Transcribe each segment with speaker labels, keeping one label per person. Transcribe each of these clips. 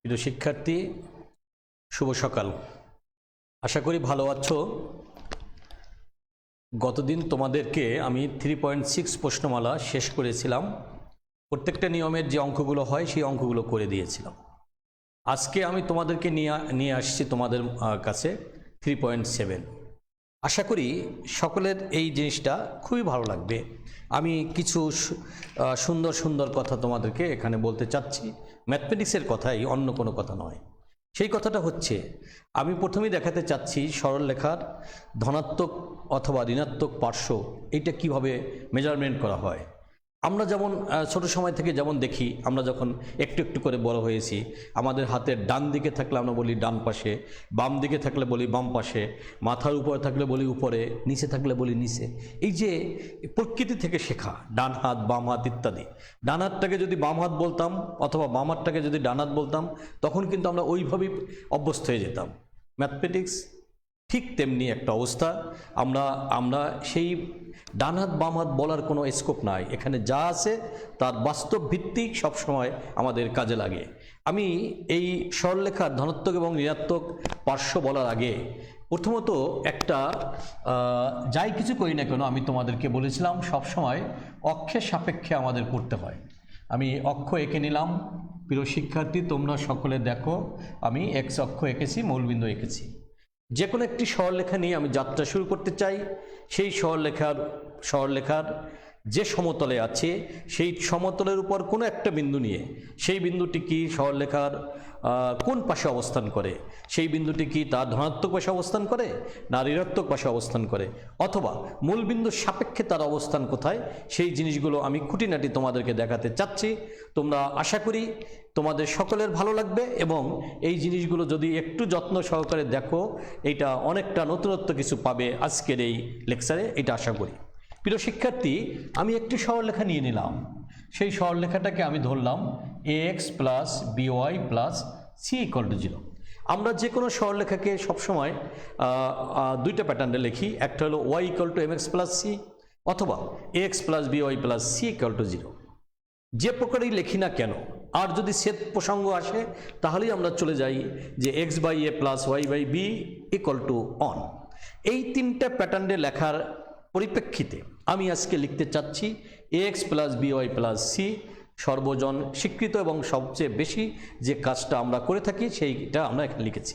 Speaker 1: প্রিয় শিক্ষার্থী, শুভ সকাল। আশা করি ভালো আছো। গতদিন তোমাদেরকে আমি 3.6 প্রশ্নমালা শেষ করেছিলাম। প্রত্যেকটা নিয়মের যে অঙ্কগুলো হয় সেই অঙ্কগুলো করে দিয়েছিলাম। আজকে আমি তোমাদেরকে নিয়ে আসছি তোমাদের কাছে 3.7। আশা করি সকলের এই জিনিসটা খুবই ভালো লাগবে। আমি কিছু সুন্দর সুন্দর কথা তোমাদেরকে এখানে বলতে চাচ্ছি, ম্যাথমেটিক্সের কথাই, অন্য কোনো কথা নয়। সেই কথাটা হচ্ছে, আমি প্রথমেই দেখাতে চাচ্ছি সরলরেখার ধনাত্মক অথবা ঋণাত্মক পার্শ্ব এইটা কিভাবে মেজারমেন্ট করা হয়। আমরা যেমন ছোট সময় থেকে যেমন দেখি, আমরা যখন একটু একটু করে বড় হয়েছি, আমাদের হাতের ডান দিকে থাকলে আমরা বলি ডান পাশে, বাম দিকে থাকলে বলি বাম পাশে, মাথার উপরে থাকলে বলি উপরে, নিচে থাকলে বলি নিচে। এই যে প্রকৃতি থেকে শেখা, ডান হাত বাম হাত ইত্যাদি। ডান হাতটাকে যদি বাম হাত বলতাম অথবা বাম হাতটাকে যদি ডান হাত বলতাম, তখন কিন্তু আমরা ওইভাবেই অভ্যস্ত হয়ে যেতাম। ম্যাথমেটিক্স ঠিক তেমনি একটা অবস্থা। আমরা সেই ডান হাত বাম হাত বলার কোনো স্কোপ নাই। এখানে যা আছে তার বাস্তব ভিত্তিক সবসময় আমাদের কাজে লাগে। আমি এই সরলরেখার ধনাত্মক এবং ঋণাত্মক পার্শ্ব বলার আগে প্রথমত একটা যাই কিছু করি না কেন, আমি তোমাদেরকে বলেছিলাম সবসময় অক্ষের সাপেক্ষে আমাদের করতে হয়। আমি অক্ষ এঁকে নিলাম। প্রিয় শিক্ষার্থী, তোমরা সকলে দেখো, আমি এক্স অক্ষ এঁকেছি, মূলবিন্দু এঁকেছি। যে কোনো একটি সরলরেখা নিয়ে আমি যাত্রা শুরু করতে চাই। সেই সরলরেখার যে সমতলে আছে সেই সমতলের উপর কোনো একটা বিন্দু নিয়ে, সেই বিন্দুটি কি সরলরেখার কোন পাশে অবস্থান করে, সেই বিন্দুটি কি তার ধনাত্মক পাশে অবস্থান করে না ঋণাত্মক পাশে অবস্থান করে, অথবা মূল বিন্দুর সাপেক্ষে তার অবস্থান কোথায়, সেই জিনিসগুলো আমি খুঁটিনাটি তোমাদেরকে দেখাতে চাচ্ছি। তোমরা আশা করি তোমাদের সকলের ভালো লাগবে, এবং এই জিনিসগুলো যদি একটু যত্ন সহকারে দেখো, এটা অনেকটা নতুনত্ব কিছু পাবে আজকের এই লেকচারে, এটা আশা করি। প্রিয় শিক্ষার্থী, আমি একটি সরলরেখা নিয়ে নিলাম। সেই সরলরেখাটাকে আমি ধরলাম ax plus by plus c = 0। আমরা যে কোনো সরলরেখাকে সবসময় দুইটা প্যাটার্নে লিখি। একটা হলো y = mx প্লাস c, অথবা ax plus by plus c = 0। যে প্রকারেই লিখি না কেন, আর যদি ছেদ প্রসঙ্গ আসে তাহলেই আমরা চলে যাই যে x/a প্লাস y/b = 1। এই তিনটা প্যাটার্নে লেখার পরিপ্রেক্ষিতে আমি আজকে লিখতে চাচ্ছি ax plus by plus c। সর্বজন স্বীকৃত এবং সবচেয়ে বেশি যে কাজটা আমরা করে থাকি সেইটা আমরা এখানে লিখেছি।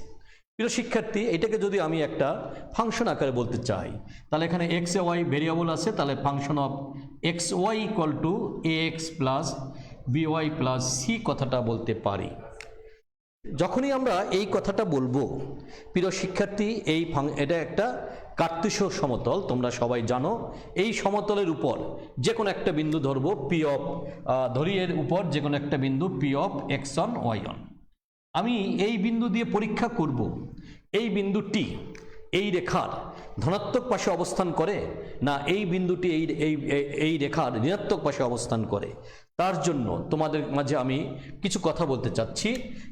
Speaker 1: প্রিয় শিক্ষার্থী, এটাকে যদি আমি একটা ফাংশন আকারে বলতে চাই, তাহলে এখানে x y ভেরিয়েবল আছে, তাহলে function of xy = ax plus by plus c কথাটা বলতে পারি। যখনই আমরা এই কথাটা বলবো, প্রিয় শিক্ষার্থী, এটা একটা কার্তেশীয় সমতল, তোমরা সবাই জানো। এই সমতলের উপর যে কোনো একটা বিন্দু ধরবো, ধরি এর উপর যে কোনো একটা বিন্দু p of x1 y1। আমি এই বিন্দু দিয়ে পরীক্ষা করব এই বিন্দুটি এই রেখার ধনাত্মক পাশে অবস্থান করে না এই বিন্দুটি এই রেখার ঋণাত্মক পাশে অবস্থান করে। তার জন্য তোমাদের মাঝে আমি কিছু কথা বলতে চাচ্ছি।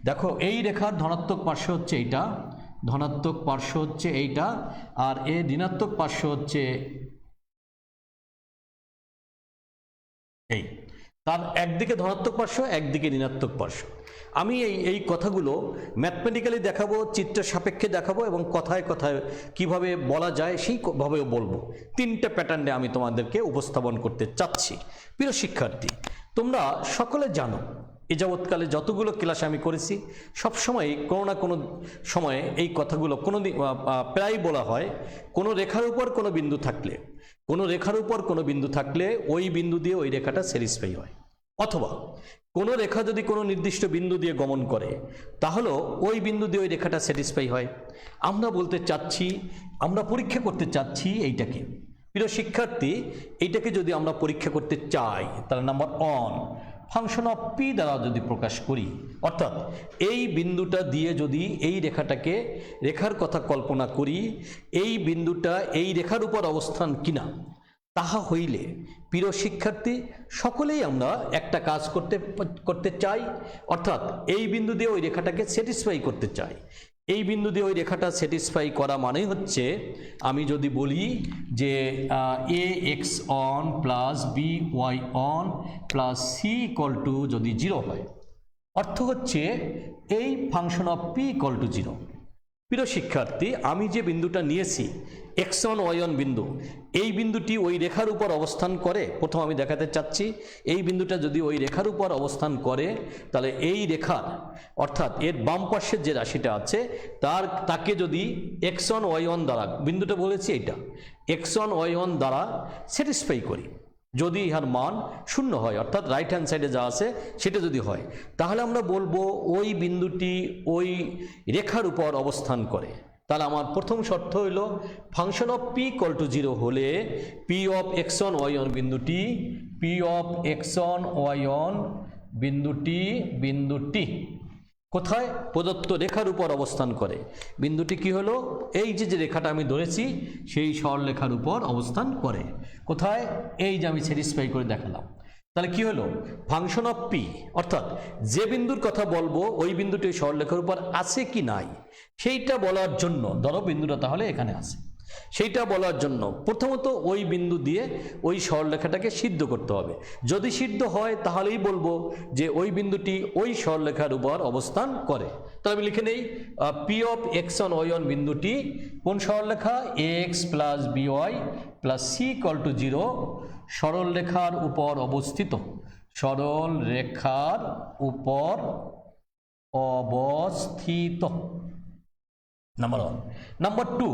Speaker 1: দেখো, এই রেখার ধনাত্মক পার্শ্ব হচ্ছে এইটা, ধনাত্মক পার্শ্ব হচ্ছে এইটা, আর এর ঋণাত্মক পার্শ্ব হচ্ছে এই। তার একদিকে ধনাত্মক পার্শ্ব, একদিকে ঋণাত্মক পার্শ্ব। আমি এই কথাগুলো ম্যাথমেটিক্যালি দেখাবো, চিত্রের সাপেক্ষে দেখাবো, এবং কথায় কথায় কিভাবে বলা যায় সেইভাবেও বলবো। তিনটা প্যাটার্নে আমি তোমাদেরকে উপস্থাপন করতে চাচ্ছি। প্রিয় শিক্ষার্থী, তোমরা সকলে জানো, এ যাবৎকালে যতগুলো ক্লাস আমি করেছি সবসময় কোনো না কোনো সময়ে এই কথাগুলো প্রায় বলা হয়। কোনো রেখার উপর কোনো বিন্দু থাকলে ওই বিন্দু দিয়ে ওই রেখাটা স্যাটিসফাই হয়, অথবা কোনো রেখা যদি কোনো নির্দিষ্ট বিন্দু দিয়ে গমন করে তাহলে ওই বিন্দু দিয়ে ওই রেখাটা স্যাটিসফাই হয়। আমরা পরীক্ষা করতে চাচ্ছি এইটাকে। প্রিয় শিক্ষার্থী, এইটাকে যদি আমরা পরীক্ষা করতে চাই, তাহলে নাম্বার 1 ফাংশন অফ p দ্বারা যদি প্রকাশ করি, অর্থাৎ এই বিন্দুটা দিয়ে যদি এই রেখার কথা কল্পনা করি, এই বিন্দুটা এই রেখার উপর অবস্থান কিনা, তাহা হইলে প্রিয় শিক্ষার্থী, সকলেই আমরা একটা কাজ করতে চাই, অর্থাৎ এই বিন্দু দিয়ে ওই রেখাটাকে স্যাটিসফাই করতে চাই। এই বিন্দু দিয়ে ওই রেখাটা স্যাটিসফাই করা মানে হচ্ছে, আমি যদি বলি যে ax on plus by on plus c = যদি 0 হয়, অর্থ হচ্ছে এই function of P equal to 0। প্রিয় শিক্ষার্থী, আমি যে বিন্দুটা নিয়েছি x1 y1 বিন্দু, এই বিন্দুটি ওই রেখার উপর অবস্থান করে। প্রথম আমি দেখাতে চাচ্ছি এই বিন্দুটা যদি ওই রেখার উপর অবস্থান করে, তাহলে এই রেখার অর্থাৎ এর বাম পাশের যে রাশিটা আছে তাকে যদি x1 y1 দ্বারা, বিন্দুটা বলেছি এইটা x1 y1 দ্বারা স্যাটিসফাই করি, যদি ইহার মান 0 হয়, অর্থাৎ রাইট হ্যান্ড সাইডে যা আছে সেটা যদি হয়, তাহলে আমরা বলবো ওই বিন্দুটি ওই রেখার উপর অবস্থান করে। তাহলে আমার প্রথম শর্ত হইল function of P equal to 0 হলে পি অফ x1 y1 বিন্দুটি, পি অফ x1 y1 বিন্দুটি কোথায়? প্রদত্ত রেখার উপর অবস্থান করে। বিন্দুটি কি হলো? এই যে রেখাটা আমি ধরেছি সেই সরলরেখার উপর অবস্থান করে। কোথায়? এই যে আমি স্যাটিসফাই করে দেখালাম। তাহলে কি হলো? ফাংশন অফ পি, অর্থাৎ যে বিন্দুর কথা বলবো ওই বিন্দুটি সরলরেখার উপর আছে কি নাই সেইটা বলার জন্য, ধরো বিন্দুটা তাহলে এখানে আছে, সেইটা বলার জন্য প্রথমত ওই বিন্দু দিয়ে ওই সরলরেখাটাকে সিদ্ধ করতে হবে। যদি সিদ্ধ হয় তাহলেই বলবো যে ওই বিন্দুটি ওই সরলরেখার উপর অবস্থান করে। তাহলে আমি লিখে নেই পি অফ x1 y1 বিন্দুটি কোন সরলরেখা? x plus by plus c equal to 0, সরলরেখার উপর অবস্থিত, সরলরেখার উপর অবস্থিত। নাম্বার 1। নাম্বার 2,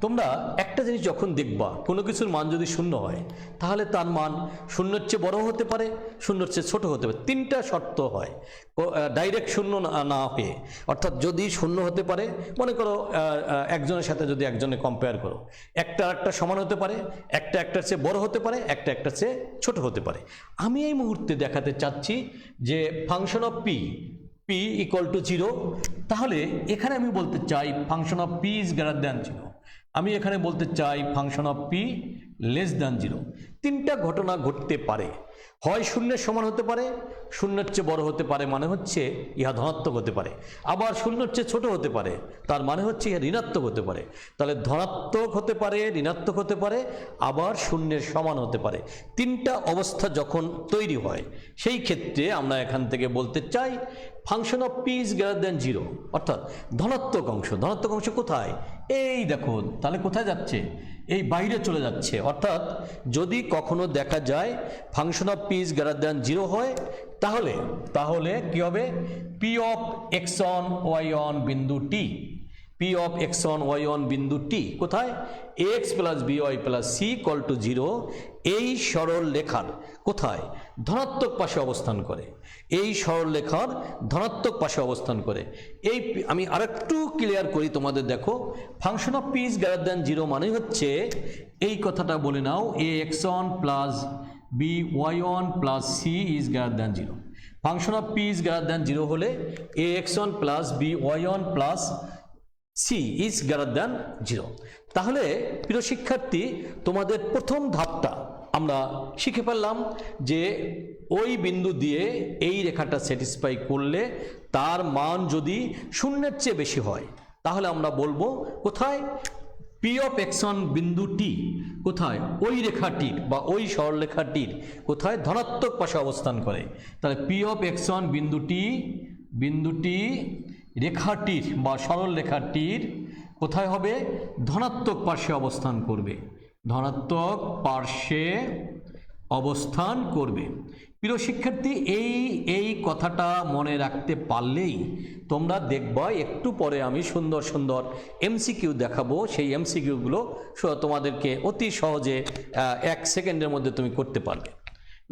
Speaker 1: তোমরা একটা জিনিস যখন দেখবা কোনো কিছুর মান যদি 0 হয় তাহলে তার মান 0-এর চেয়ে বড় হতে পারে, 0-এর চেয়ে ছোট হতে পারে। 3টা শর্ত হয় ডাইরেক্ট 0 না হয়ে, অর্থাৎ যদি 0 হতে পারে, মনে করো একজনের সাথে যদি একজনে কম্পেয়ার করো, একটা একটা সমান হতে পারে, একটা একটার চেয়ে বড় হতে পারে, একটা একটার চেয়ে ছোট হতে পারে। আমি এই মুহূর্তে দেখাতে চাচ্ছি যে function of P equal to 0, তাহলে এখানে আমি বলতে চাই function of P is greater than 0, আমি এখানে বলতে চাই function of P less than 0। 3টা ঘটনা ঘটতে পারে, হয় 0-এর সমান হতে পারে, 0-এর চেয়ে বড় হতে পারে, মানে হচ্ছে ইহা ধনাত্মক হতে পারে, আবার 0-এর চেয়ে ছোট হতে পারে, তার মানে হচ্ছে ইহা ঋণাত্মক হতে পারে। তাহলে ধনাত্মক হতে পারে, ঋণাত্মক হতে পারে, আবার 0-এর সমান হতে পারে। 3টা অবস্থা যখন তৈরি হয় সেই ক্ষেত্রে আমরা এখান থেকে বলতে চাই function of P is greater than 0, অর্থাৎ ধনাত্মক অংশ। ধনাত্মক অংশ কোথায়? এই দেখো, তাহলে কোথায় যাচ্ছে? এই বাইরে চলে যাচ্ছে। অর্থাৎ যদি কখনো দেখা যায় function of P is greater than 0 হয়, তাহলে কি হবে? পি অফ x1 y1 বিন্দুটি, পি অফ x1 y1 বিন্দুটি কোথায়? x plus by plus c equal to 0, এই সরল রেখার কোথায়? ধনাত্মক পাশে অবস্থান করে। এই সরল রেখার ধনাত্মক পাশে অবস্থান করে। এই আমি আরেকটু ক্লিয়ার করি তোমাদের, দেখো function of P is greater than 0 মানে হচ্ছে এই কথাটা বলে নাও, ax1 plus by1 plus c is greater than 0। Function of P is greater than 0 হলে ax1 plus by1 plus c is greater than 0। তাহলে প্রিয় শিক্ষার্থী, তোমাদের প্রথম ধাপটা আমরা শিখে ফেললাম যে ওই বিন্দু দিয়ে এই রেখাটা স্যাটিসফাই করলে তার মান যদি 0-এর চেয়ে বেশি হয় তাহলে আমরা বলবো কোথায়? পি অফ x1 বিন্দুটি কোথায়? ওই রেখাটির বা ওই সরলরেখাটির কোথায়? ধনাত্মক পাশে অবস্থান করে। তাহলে পি অফ x1 বিন্দুটি রেখাটির বা সরল রেখাটির কোথায় হবে? ধনাত্মক পার্শ্বে অবস্থান করবে, ধনাত্মক পার্শ্বে অবস্থান করবে। প্রিয় শিক্ষার্থী, এই কথাটা মনে রাখতে পারলেই তোমরা দেখবা একটু পরে আমি সুন্দর সুন্দর এমসিকিউ দেখাবো, সেই এমসিকিউগুলো তোমাদেরকে অতি সহজে 1 সেকেন্ডের মধ্যে তুমি করতে পারবে।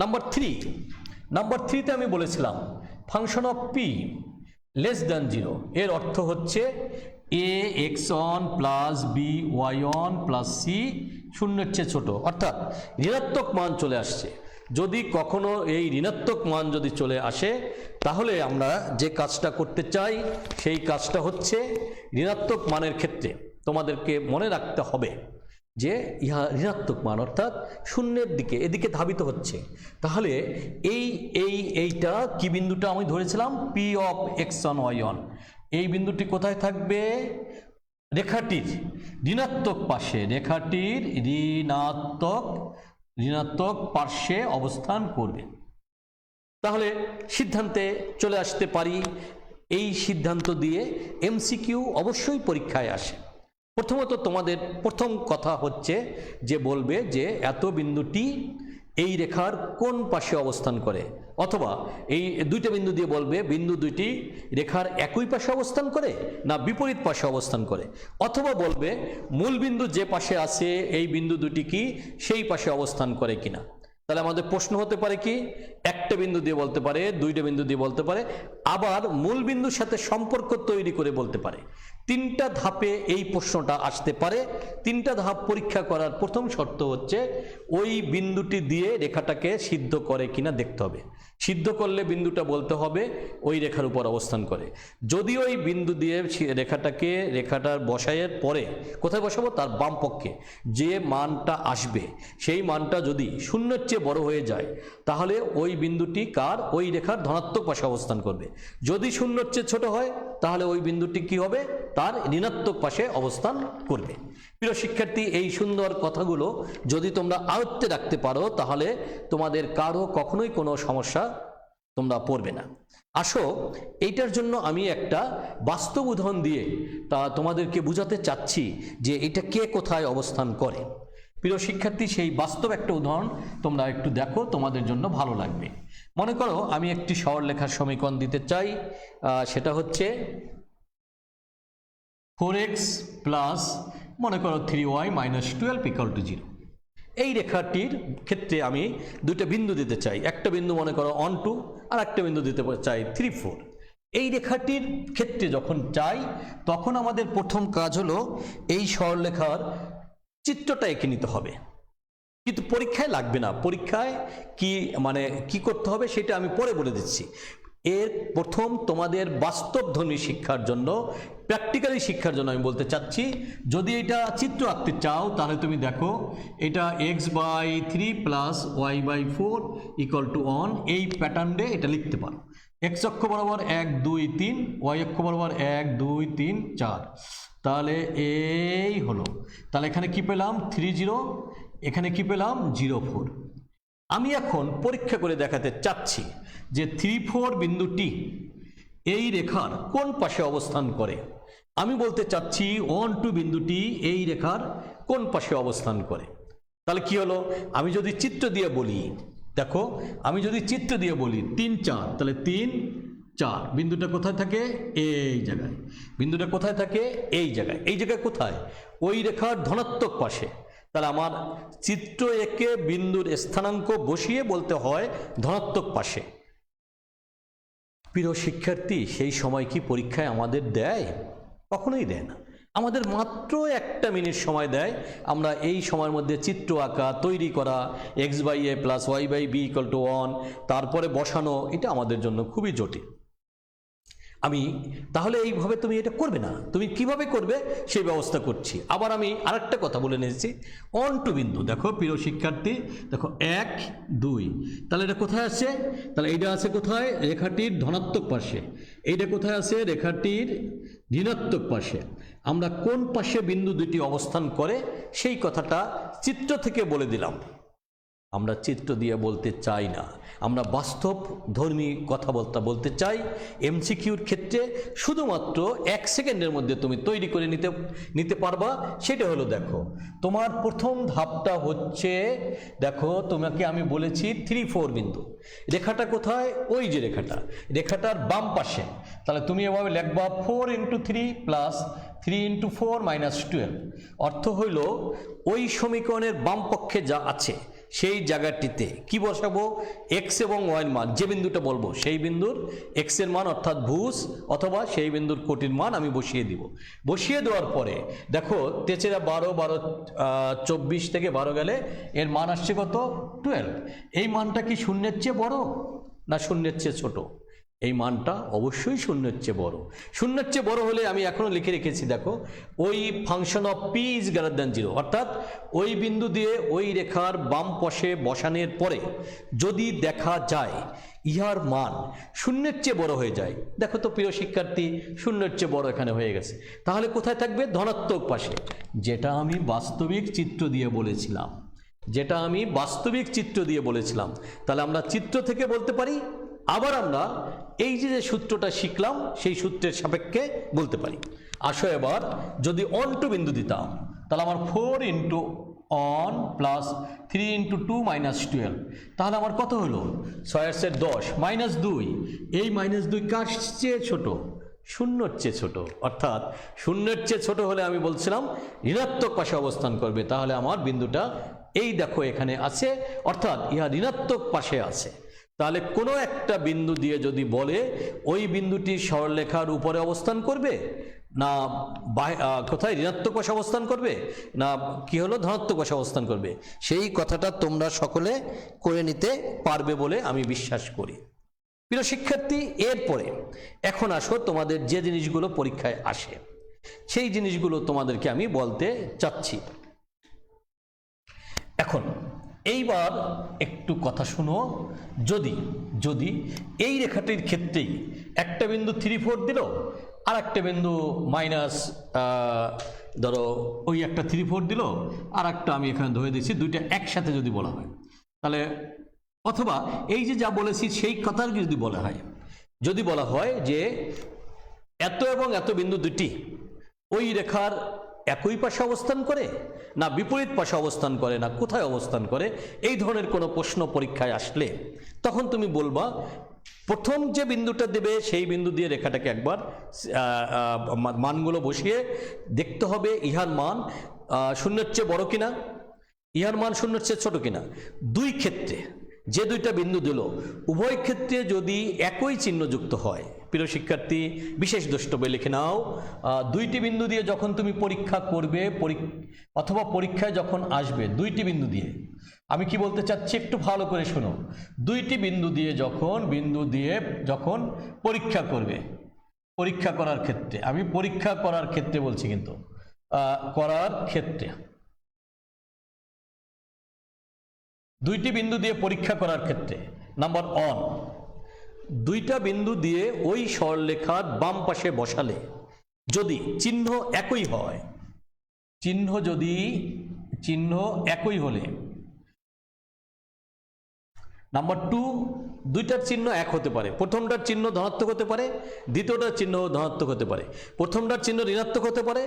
Speaker 1: নাম্বার 3তে আমি বলেছিলাম function of P less than 0, এর অর্থ হচ্ছে ax1 plus by1 plus c 0-এর চেয়ে ছোট, অর্থাৎ ঋণাত্মক মান চলে আসছে। যদি কখনো এই ঋণাত্মক মান যদি চলে আসে তাহলে আমরা যে কাজটা করতে চাই সেই কাজটা হচ্ছে ঋণাত্মক মানের ক্ষেত্রে তোমাদেরকে মনে রাখতে হবে যে ইহা ঋণাত্মক মান, অর্থাৎ 0-এর দিকে এদিকে ধাবিত হচ্ছে। তাহলে এইটা কি বিন্দুটা আমি ধরেছিলাম? পি অফ x1 y1, এই বিন্দুটি কোথায় থাকবে? রেখাটির ঋণাত্মক পাশে, রেখাটির ঋণাত্মক পার্শ্বে অবস্থান করবে। তাহলে সিদ্ধান্তে চলে আসতে পারি। এই সিদ্ধান্ত দিয়ে এমসিকিউ অবশ্যই পরীক্ষায় আসে। প্রথমত তোমাদের প্রথম কথা হচ্ছে যে বলবে যে এত বিন্দুটি এই রেখার কোন পাশে অবস্থান করে, অথবা এই দুইটা বিন্দু দিয়ে বলবে বিন্দু দুইটি রেখার একই পাশে অবস্থান করে না বিপরীত পাশে অবস্থান করে, অথবা বলবে মূল বিন্দু যে পাশে আছে এই বিন্দু দুটি কি সেই পাশে অবস্থান করে কিনা। তাহলে আমাদের প্রশ্ন হতে পারে কি, একটা বিন্দু দিয়ে বলতে পারে, দুইটা বিন্দু দিয়ে বলতে পারে, আবার মূল বিন্দুর সাথে সম্পর্ক তৈরি করে বলতে পারে। তিনটা ধাপে এই প্রশ্নটা আসতে পারে। তিনটা ধাপ পরীক্ষা করার প্রথম শর্ত হচ্ছে ওই বিন্দুটি দিয়ে রেখাটাকে সিদ্ধ করে কিনা দেখতে হবে। সিদ্ধ করলে বিন্দুটা বলতে হবে ওই রেখার উপর অবস্থান করে। যদি ওই বিন্দু দিয়ে রেখাটার বসাইয়ের পরে কোথায় বসাবো, তার বাম পক্ষে যে মানটা আসবে সেই মানটা যদি শূন্যের চেয়ে বড় হয়ে যায় তাহলে ওই বিন্দুটি ওই রেখার ধনাত্মক পাশে অবস্থান করবে। যদি শূন্যের চেয়ে ছোট হয় তাহলে ওই বিন্দুটি কি হবে, তার ঋণাত্মক পাশে অবস্থান করবে। প্রিয় শিক্ষার্থী, এই সুন্দর কথাগুলো যদি তোমরা আয়ত্তে রাখতে পারো তাহলে তোমাদের কারো কখনোই কোনো সমস্যা তোমরা পড়বে না। আসো, এইটার জন্য আমি একটা বাস্তব উদাহরণ দিয়ে তোমাদেরকে বোঝাতে চাচ্ছি যে এটা কে কোথায় অবস্থান করে। প্রিয় শিক্ষার্থী, সেই বাস্তব একটা উদাহরণ তোমরা একটু দেখো, তোমাদের জন্য ভালো লাগবে। মনে করো আমি একটি সরলরেখার সমীকরণ দিতে চাই, সেটা হচ্ছে 4x প্লাস মনে করো 3y মাইনাস 12 ইকুয়াল টু 0। এই রেখাটির ক্ষেত্রে আমি দুইটা বিন্দু দিতে চাই। একটা বিন্দু মনে করো 1 2 আর একটা বিন্দু দিতে চাই 3 4। এই রেখাটির ক্ষেত্রে যখন চাই তখন আমাদের প্রথম কাজ হলো এই সরলরেখার চিত্রটা এঁকে নিতে হবে। কিন্তু পরীক্ষায় লাগবে না। পরীক্ষায় কি করতে হবে সেটা আমি পরে বলে দিচ্ছি। এর প্রথম তোমাদের বাস্তবধর্মী শিক্ষার জন্য, প্র্যাকটিক্যালি শিক্ষার জন্য আমি বলতে চাচ্ছি, যদি এটা চিত্র আঁকতে চাও তাহলে তুমি দেখো এটা x/3 plus y/4 equal to 1, এই প্যাটার্নে এটা লিখতে পারো। এক্স অক্ষ বরাবর 1 2 3, y অক্ষ বরাবর 1 2 3 4। তাহলে এই হলো, তাহলে এখানে কি পেলাম 3 0, এখানে কি পেলাম 0 4। আমি এখন পরীক্ষা করে দেখাতে চাচ্ছি যে 3 4 বিন্দুটি এই রেখার কোন পাশে অবস্থান করে। আমি বলতে চাচ্ছি 1 2 বিন্দুটি এই রেখার কোন পাশে অবস্থান করে। তাহলে কি হলো, আমি যদি চিত্র দিয়ে বলি, দেখো আমি যদি চিত্র দিয়ে বলি 3 4, তাহলে 3 4 বিন্দুটা কোথায় থাকে, এই জায়গায়। বিন্দুটা কোথায় থাকে, এই জায়গায়। এই জায়গায় কোথায়, ওই রেখার ধনাত্মক পাশে। তাহলে আমার চিত্র এঁকে বিন্দুর স্থানাঙ্ক বসিয়ে বলতে হয় ধনাত্মক পাশে। প্রিয় শিক্ষার্থী, সেই সময় কি পরীক্ষায় আমাদের দেয়? কখনোই দেয় না। আমাদের মাত্র 1 মিনিট সময় দেয়। আমরা এই সময়ের মধ্যে চিত্র আঁকা, তৈরি করা, x/a plus y/b equal to 1, তারপরে বসানো, এটা আমাদের জন্য খুবই জটিল। তাহলে এইভাবে তুমি এটা করবে না। তুমি কিভাবে করবে সেই ব্যবস্থা করছি। আবার আমি আরেকটা কথা বলে নিয়েছি, 1 2 বিন্দু। দেখো প্রিয় শিক্ষার্থী, দেখো 1 2, তাহলে এটা কোথায় আছে, তাহলে এইটা আছে কোথায়, রেখাটির ধনাত্মক পাশে। এইটা কোথায় আছে, রেখাটির ঋণাত্মক পাশে। আমরা কোন পাশে বিন্দু দুটি অবস্থান করে সেই কথাটা চিত্র থেকে বলে দিলাম। আমরা চিত্র দিয়ে বলতে চাই না, আমরা বাস্তব ধর্মী কথা বলতে চাই। এমসিকিউর ক্ষেত্রে শুধুমাত্র 1 সেকেন্ডের মধ্যে তুমি তৈরি করে নিতে পারবা। সেটা হলো, দেখো তোমার প্রথম ধাপটা হচ্ছে, দেখো তোমাকে আমি বলেছি 3 4 বিন্দু। রেখাটা কোথায়, ওই যে রেখাটার বাম পাশে। তাহলে তুমি এভাবে লিখবা 4 × 3 প্লাস 3 × 4 মাইনাস 12। অর্থ হইল ওই সমীকরণের বাম পক্ষে যা আছে সেই জায়গাটিতে কি বসাবো, x এবং y এর মান, যে বিন্দুটা বলবো সেই বিন্দুর x এর মান অর্থাৎ ভুজ, অথবা সেই বিন্দুর কোটির মান আমি বসিয়ে দিব। বসিয়ে দেওয়ার পরে দেখো 13 12 12 24 থেকে 12 গেলে এর মান আসছে কত, 12। এই মানটা কি শূন্যের চেয়ে বড় না শূন্যের চেয়ে ছোট? এই মানটা অবশ্যই শূন্যের চেয়ে বড়। শূন্যের চেয়ে বড় হলে আমি এখনো লিখে রেখেছি, দেখো ওই function of p is greater than 0, অর্থাৎ ওই বিন্দু দিয়ে ওই রেখার বাম পাশে বসানোর পরে যদি দেখা যায় ইহার মান শূন্যের চেয়ে বড় হয়ে যায়। দেখো তো প্রিয় শিক্ষার্থী, শূন্যের চেয়ে বড় এখানে হয়ে গেছে। তাহলে কোথায় থাকবে, ধনাত্মক পাশে, যেটা আমি বাস্তবিক চিত্র দিয়ে বলেছিলাম। তাহলে আমরা চিত্র থেকে বলতে পারি আবার আমরা এই যে সূত্রটা শিখলাম সেই সূত্রের সাপেক্ষে বলতে পারি। আসো এবার যদি অন টু বিন্দু দিতাম তাহলে আমার 4 into on plus 3 into 2 minus 12, তাহলে আমার কত হলো 6 10 মাইনাস 2, এই মাইনাস 2 কার চেয়ে ছোট? শূন্যর চেয়ে ছোট। অর্থাৎ শূন্যের চেয়ে ছোট হলে আমি বলছিলাম ঋণাত্মক পাশে অবস্থান করবে, তাহলে আমার বিন্দুটা এই দেখো এখানে আছে, অর্থাৎ ইহা ঋণাত্মক পাশে আছে। তাহলে কোনো একটা বিন্দু দিয়ে যদি বলে ওই বিন্দুটি সরলরেখার উপরে অবস্থান করবে না কোথায় ঋণাত্মক পাশে অবস্থান করবে না কি হলো ধনাত্মক পাশে অবস্থান করবে, সেই কথাটা তোমরা সকলে করে নিতে পারবে বলে আমি বিশ্বাস করি। প্রিয় শিক্ষার্থী, এরপরে এখন আসো তোমাদের যে জিনিসগুলো পরীক্ষায় আসে সেই জিনিসগুলো তোমাদেরকে আমি বলতে চাচ্ছি। এখন এইবার একটু কথা শুনো, যদি যদি এই রেখাটির ক্ষেত্রেই একটা বিন্দু 3 4 দিল আর একটা বিন্দু মাইনাস ধরো ওই একটা 3 4 দিল আর একটা আমি এখানে ধরে দিচ্ছি, দুইটা একসাথে যদি বলা হয় তাহলে, অথবা এই যে যা বলেছি সেই কথার যদি বলা হয়, যদি বলা হয় যে এত এবং এত বিন্দু দুটি ওই রেখার একই পাশে অবস্থান করে না বিপরীত পাশে অবস্থান করে না কোথায় অবস্থান করে, এই ধরনের কোনো প্রশ্ন পরীক্ষায় আসলে তখন তুমি বলবা প্রথম যে বিন্দুটা দেবে সেই বিন্দু দিয়ে রেখাটাকে একবার মানগুলো বসিয়ে দেখতে হবে ইহার মান শূন্যের চেয়ে বড় কিনা, ইহার মান শূন্যের চেয়ে ছোট কিনা। দুই ক্ষেত্রে যে দুইটা বিন্দু দিল উভয় ক্ষেত্রে যদি একই চিহ্ন যুক্ত হয়, প্রিয় শিক্ষার্থী বিশেষ দ্রষ্টব্যে লিখে নাও, দুইটি বিন্দু দিয়ে যখন তুমি পরীক্ষা করবে অথবা পরীক্ষায় যখন আসবে দুইটি বিন্দু দিয়ে, আমি কি বলতে চাচ্ছি একটু ভালো করে শোনো, দুইটি বিন্দু দিয়ে যখন পরীক্ষা করবে, পরীক্ষা করার ক্ষেত্রে, আমি পরীক্ষা করার ক্ষেত্রে বলছি কিন্তু করার ক্ষেত্রে, দুইটি বিন্দু দিয়ে পরীক্ষা করার ক্ষেত্রে নাম্বার 1, দুইটা বিন্দু দিয়ে ওই সরলরেখার বাম পাশে বসালে যদি চিহ্ন একই হয়, চিহ্ন একই হলে, নাম্বার 2, দুইটার চিহ্ন এক হতে পারে, প্রথমটার চিহ্ন ধনাত্মক হতে পারে, দ্বিতীয়টার চিহ্ন ধনাত্মক হতে পারে, প্রথমটার চিহ্ন ঋণাত্মক হতে পারে,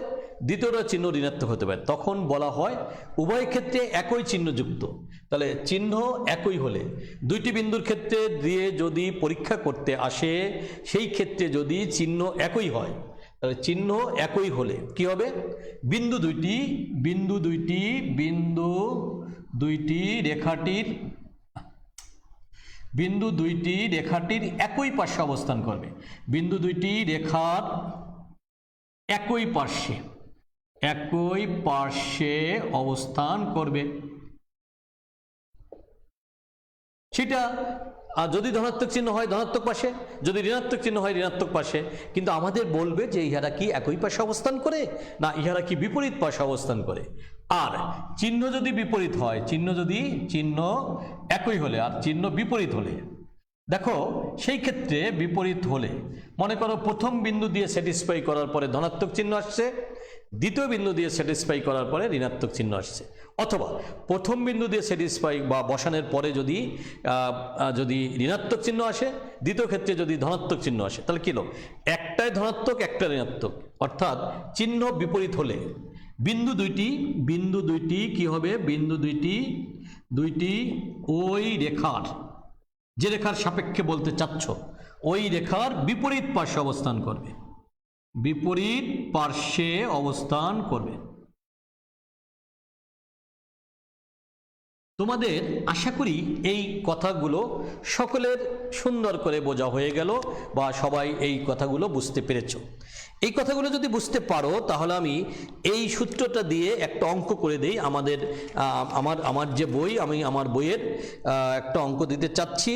Speaker 1: দ্বিতীয়টার চিহ্ন ঋণাত্মক হতে পারে, তখন বলা হয় উভয় ক্ষেত্রে একই চিহ্ন যুক্ত। তাহলে চিহ্ন একই হলে দুইটি বিন্দুর ক্ষেত্রে দিয়ে যদি পরীক্ষা করতে আসে সেই ক্ষেত্রে যদি চিহ্ন একই হয়, তাহলে চিহ্ন একই হলে কি হবে, বিন্দু দুইটি রেখাটির একই পার্শ্বে অবস্থান করবে, বিন্দু দুইটি রেখার একই পার্শ্বে অবস্থান করবে। সেটা যদি ধনাত্মক চিহ্ন হয় ধনাত্মক পাশে, যদি ঋণাত্মক চিহ্ন হয় ঋণাত্মক পাশে, কিন্তু আমাদের বলবে যে ইহারা কি একই পাশে অবস্থান করে না ইহারা কি বিপরীত পাশে অবস্থান করে। আর চিহ্ন যদি বিপরীত হয়, চিহ্ন একই হলে আর চিহ্ন বিপরীত হলে, দেখো সেই ক্ষেত্রে বিপরীত হলে মনে করো প্রথম বিন্দু দিয়ে স্যাটিসফাই করার পরে ধনাত্মক চিহ্ন আসছে, দ্বিতীয় বিন্দু দিয়ে স্যাটিসফাই করার পরে ঋণাত্মক চিহ্ন আসছে, অথবা প্রথম বিন্দু দিয়ে স্যাটিসফাই বা বসানোর পরে যদি ঋণাত্মক চিহ্ন আসে, দ্বিতীয় ক্ষেত্রে যদি ধনাত্মক চিহ্ন আসে, তাহলে কি হলো একটাই ধনাত্মক একটা ঋণাত্মক, অর্থাৎ চিহ্ন বিপরীত হলে বিন্দু দুইটি কি হবে, বিন্দু দুইটি ওই রেখার, যে রেখার সাপেক্ষে বলতে চাচ্ছ ওই রেখার বিপরীত পার্শ্বে অবস্থান করবে, বিপরীত পার্শ্বে অবস্থান করবে। তোমাদের আশা করি এই কথাগুলো সকলের সুন্দর করে বোঝা হয়ে গেল বা সবাই এই কথাগুলো বুঝতে পেরেছ। এই কথাগুলো যদি বুঝতে পারো তাহলে আমি এই সূত্রটা দিয়ে একটা অঙ্ক করে দেই। আমার যে বই, আমি আমার বইয়ের একটা অঙ্ক দিতে চাচ্ছি,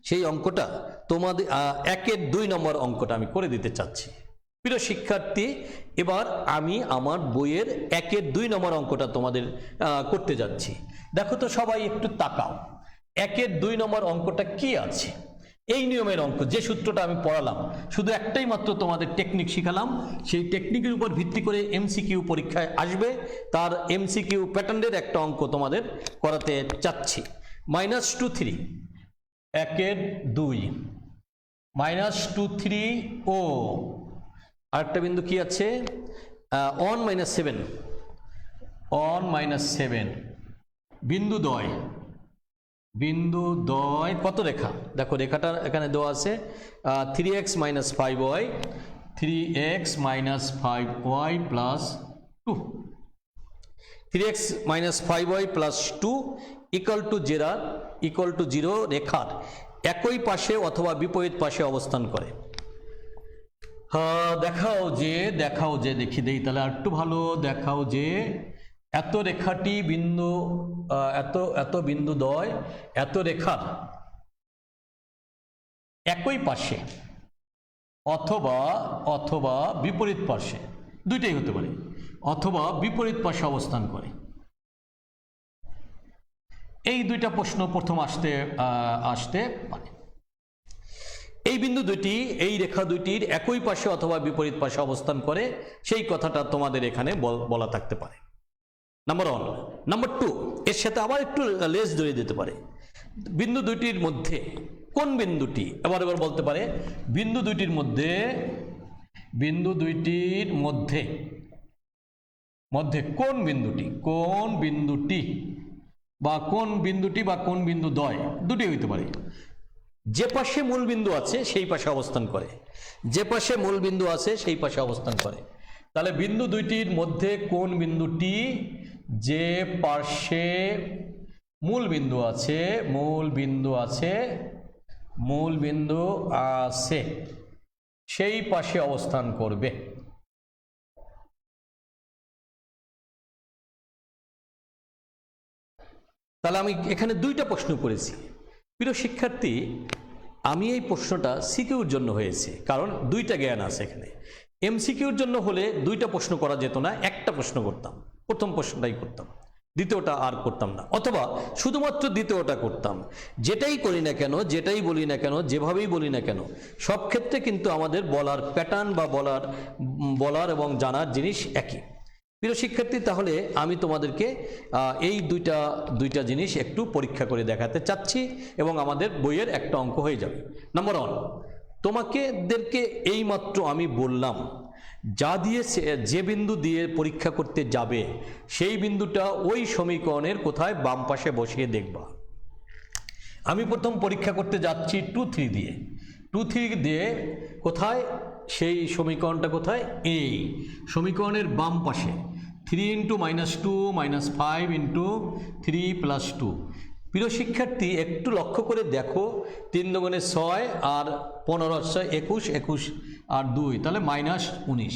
Speaker 1: সেই অঙ্কটা তোমাদের 1-এর 2 নম্বর অঙ্কটা আমি করে দিতে চাচ্ছি। প্রিয় শিক্ষার্থী, এবার আমি আমার বইয়ের 1-এর 2 নম্বর অঙ্কটা তোমাদের করতে যাচ্ছি। দেখো তো সবাই একটু তাকাও, 1-এর 2 নম্বর অঙ্কটা কি আছে। এই নিয়মের অঙ্ক, যে সূত্রটা আমি পড়ালাম, শুধু একটাই মাত্র তোমাদের টেকনিক শিখালাম, সেই টেকনিকের উপর ভিত্তি করে এমসিকিউ পরীক্ষায় আসবে, তার এমসিকিউ প্যাটার্নের একটা অঙ্ক তোমাদের করাতে চাচ্ছি। -2 3 1-এর 2 -2 3 ও আরেকটা বিন্দু কি আছে 1 -7 বিন্দু দ্বয় কত রেখা দেখো রেখাটা এখানে দেওয়া আছে 3x - 5y 3x - 5y + 2 3x - 5y + 2 = 0 রেখার একই পাশে অথবা বিপরীত পাশে অবস্থান করে। দেখাও যে দেখি দেই তাহলে আর একটু ভালো দেখাও যে এত রেখাটি বিন্দু এত বিন্দুদ্বয় এত রেখার একই পাশে অথবা বিপরীত পাশে, দুইটাই হতে পারে, অথবা বিপরীত পাশে অবস্থান করে। এই দুইটা প্রশ্ন প্রথম আসতে পারে। এই বিন্দু দুটি এই রেখা দুইটির একই পাশে অথবা বিপরীত পাশে অবস্থান করে, সেই কথাটা তোমাদের এখানে বলা থাকতে পারে। নাম্বার 1। নাম্বার 2, এর সাথে আবার একটু লেস ধরে দিতে পারে। বিন্দু দুইটির মধ্যে কোন বিন্দুটি, এবার বলতে পারে বিন্দু দুইটির মধ্যে কোন বিন্দুটি বা কোন বিন্দুদ্বয়, দুটি হইতে পারে। যে পাশে মূল বিন্দু আছে সেই পাশে অবস্থান করে, তাহলে বিন্দু দুইটির মধ্যে কোন বিন্দুটি যে পাশে মূল বিন্দু আছে সেই পাশে অবস্থান করবে। তাহলে আমি এখানে দুইটা প্রশ্ন করেছি। প্রিয় শিক্ষার্থী, আমি এই প্রশ্নটা সিকিউর জন্য হয়েছে, কারণ দুইটা জ্ঞান আছে এখানে। এমসিকিউর জন্য হলে দুইটা প্রশ্ন করা যেত না, একটা প্রশ্ন করতাম, প্রথম প্রশ্নটাই করতাম, দ্বিতীয়টা আর করতাম না, অথবা শুধুমাত্র দ্বিতীয়টা করতাম। যেটাই করি না কেন, যেটাই বলি না কেন, যেভাবেই বলি না কেন, সব ক্ষেত্রে কিন্তু আমাদের বলার প্যাটার্ন বা বলার এবং জানার জিনিস একই। প্রিয় শিক্ষার্থী, তাহলে আমি তোমাদেরকে এই দুইটা জিনিস একটু পরীক্ষা করে দেখাতে চাচ্ছি এবং আমাদের বইয়ের একটা অঙ্ক হয়ে যাবে। নাম্বার 1, তোমাদেরকে এইমাত্র আমি বললাম যে বিন্দু দিয়ে পরীক্ষা করতে যাবে সেই বিন্দুটা ওই সমীকরণের কোথায় বাম পাশে বসিয়ে দেখবা। আমি প্রথম পরীক্ষা করতে যাচ্ছি 2 3 দিয়ে। 2 3 দিয়ে কোথায়, সেই সমীকরণটা কোথায়, এই সমীকরণের বাম পাশে 3 × -2 - 5 × 3 + 2। প্রিয় শিক্ষার্থী, একটু লক্ষ্য করে দেখো, 3 × 6 আর 15 × 6 21, 21 আর 2 তাহলে -19।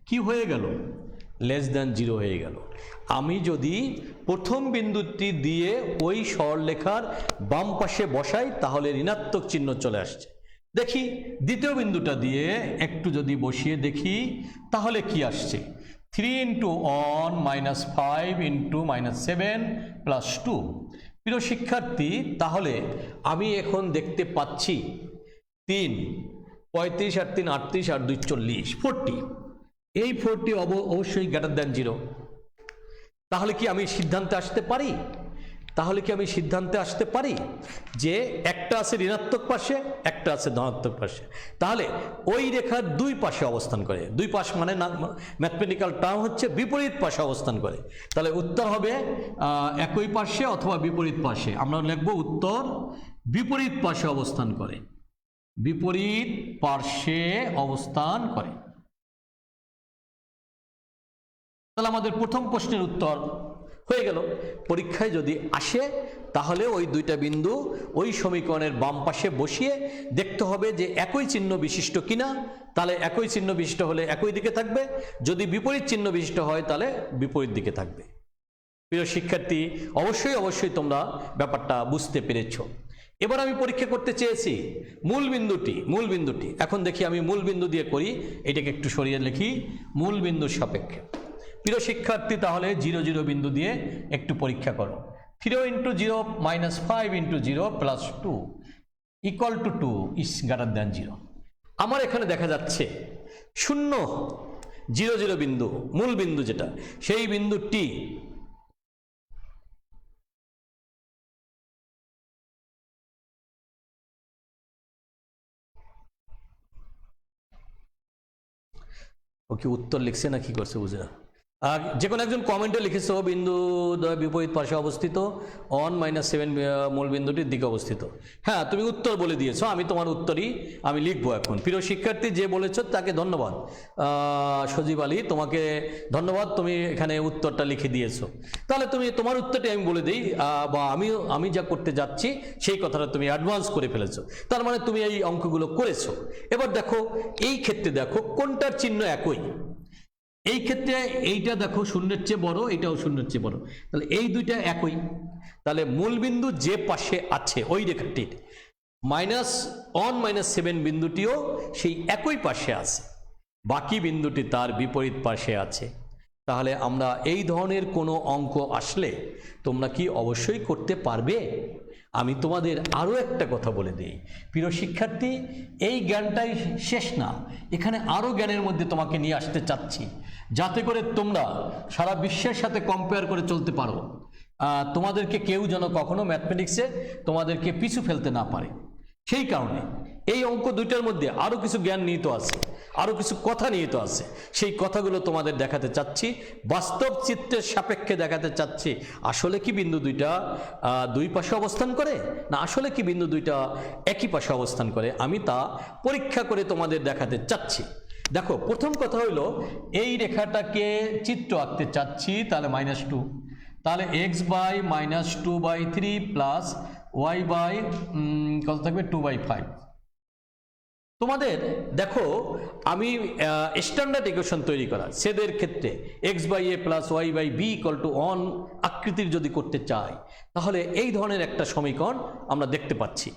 Speaker 1: কি হয়ে গেল? <0 হয়ে গেল। আমি যদি প্রথম বিন্দুটি দিয়ে ওই সরলরেখার বাম পাশে বসাই তাহলে ঋণাত্মক চিহ্ন চলে আসছে। দেখি দ্বিতীয় বিন্দুটা দিয়ে একটু যদি বসিয়ে দেখি তাহলে কি আসছে, 3 × 1 - 5 × -7 + 2। প্রিয় শিক্ষার্থী, তাহলে আমি এখন দেখতে পাচ্ছি 3 35 আর 3 38 আর 2 40, 40। এই 40 অবশ্যই >0। তাহলে কি আমি সিদ্ধান্তে আসতে পারি যে একটা আছে ঋণাত্মক পাশে, একটা আছে ধনাত্মক পাশে, তাহলে ওই রেখার দুই পাশে অবস্থান করে। দুই পাশ মানে ম্যাথমেটিক্যাল টার্ম হচ্ছে বিপরীত পাশে অবস্থান করে। তাহলে উত্তর হবে একই পাশে অথবা বিপরীত পাশে। আমরা লিখব উত্তর বিপরীত পাশে অবস্থান করে, বিপরীত পার্শ্বে অবস্থান করে। তাহলে আমাদের প্রথম প্রশ্নের উত্তর হয়ে গেল। পরীক্ষায় যদি আসে তাহলে ওই দুইটা বিন্দু ওই সমীকরণের বাম পাশে বসিয়ে দেখতে হবে যে একই চিহ্ন বিশিষ্ট কিনা। তাহলে একই চিহ্ন বিশিষ্ট হলে একই দিকে থাকবে, যদি বিপরীত চিহ্ন বিশিষ্ট হয় তাহলে বিপরীত দিকে থাকবে। প্রিয় শিক্ষার্থী, অবশ্যই তোমরা ব্যাপারটা বুঝতে পেরেছো। এবার আমি পরীক্ষা করতে চেয়েছি মূল বিন্দুটি। এখন দেখি আমি মূল বিন্দু দিয়ে করি, এটাকে একটু সরিয়ে লিখি, মূল বিন্দুর সাপেক্ষে। প্রিয় শিক্ষার্থী, তাহলে 0 0 বিন্দু দিয়ে একটু পরীক্ষা করো। 3 × 0 - 5 × 0 + 2 = 2 is greater than 0। আমার এখানে দেখা যাচ্ছে 0 0 0 বিন্দু, মূল বিন্দু যেটা, সেই বিন্দুটি ও কি উত্তর লিখছে না কি করছে বুঝে না। আর যে কোনো একজন কমেন্টে লিখেছো বিন্দু দ্বয় বিপরীত পাশে অবস্থিত, অন -7 মূল বিন্দুটির দিকে অবস্থিত। হ্যাঁ, তুমি উত্তর বলে দিয়েছো, আমি তোমার উত্তরই আমি লিখবো এখন। প্রিয় শিক্ষার্থী, যে বলেছো তাকে ধন্যবাদ। সজীব আলী, তোমাকে ধন্যবাদ, তুমি এখানে উত্তরটা লিখে দিয়েছো। তাহলে তুমি তোমার উত্তরটি আমি বলে দিই, বা আমি যা করতে যাচ্ছি সেই কথাটা তুমি অ্যাডভান্স করে ফেলেছো, তার মানে তুমি এই অঙ্কগুলো করেছো। এবার দেখো, এই ক্ষেত্রে দেখো কোনটার চিহ্ন একই। এই ক্ষেত্রে এইটা দেখো শূন্যের চেয়ে বড়, এটাও শূন্যের চেয়ে বড়, তাহলে এই দুইটা একই। তাহলে মূলবিন্দু যে পাশে আছে ওই রেখাটির -7 বিন্দুটিও সেই একই পাশে আছে, বাকি বিন্দুটি তার বিপরীত পাশে আছে। তাহলে আমরা এই ধরনের কোনো অঙ্ক আসলে তোমরা কি অবশ্যই করতে পারবে? আমি তোমাদের আরও একটা কথা বলে দিই, প্রিয় শিক্ষার্থী, এই জ্ঞানটাই শেষ না, এখানে আরও জ্ঞানের মধ্যে তোমাকে নিয়ে আসতে চাচ্ছি, যাতে করে তোমরা সারা বিশ্বের সাথে কম্পেয়ার করে চলতে পারো। তোমাদেরকে কেউ যেন কখনো ম্যাথমেটিক্সে তোমাদেরকে পিছু ফেলতে না পারে। সেই কারণে এই অঙ্ক দুইটার মধ্যে আরও কিছু জ্ঞান নিহিত আছে, আরও কিছু কথা নিহিত আছে। সেই কথাগুলো তোমাদের দেখাতে চাচ্ছি, বাস্তব চিত্রের সাপেক্ষে দেখাতে চাচ্ছি। আসলে কি বিন্দু দুইটা দুই পাশে অবস্থান করে, না আসলে কি বিন্দু দুইটা একই পাশে অবস্থান করে, আমি তা পরীক্ষা করে তোমাদের দেখাতে চাচ্ছি। দেখো, প্রথম কথা হইল, এই রেখাটাকে চিত্র আঁকতে চাচ্ছি, তাহলে -2, তাহলে x/-2/3 প্লাস y বাই কত থাকবে 2/5। তোমাদের দেখো, আমি স্ট্যান্ডার্ড ইকুয়েশন তৈরি করা ছেদের ক্ষেত্রে x/a প্লাস y/b = 1 আকৃতির যদি করতে চাই, তাহলে এই ধরনের একটা সমীকরণ আমরা দেখতে পাচ্ছি।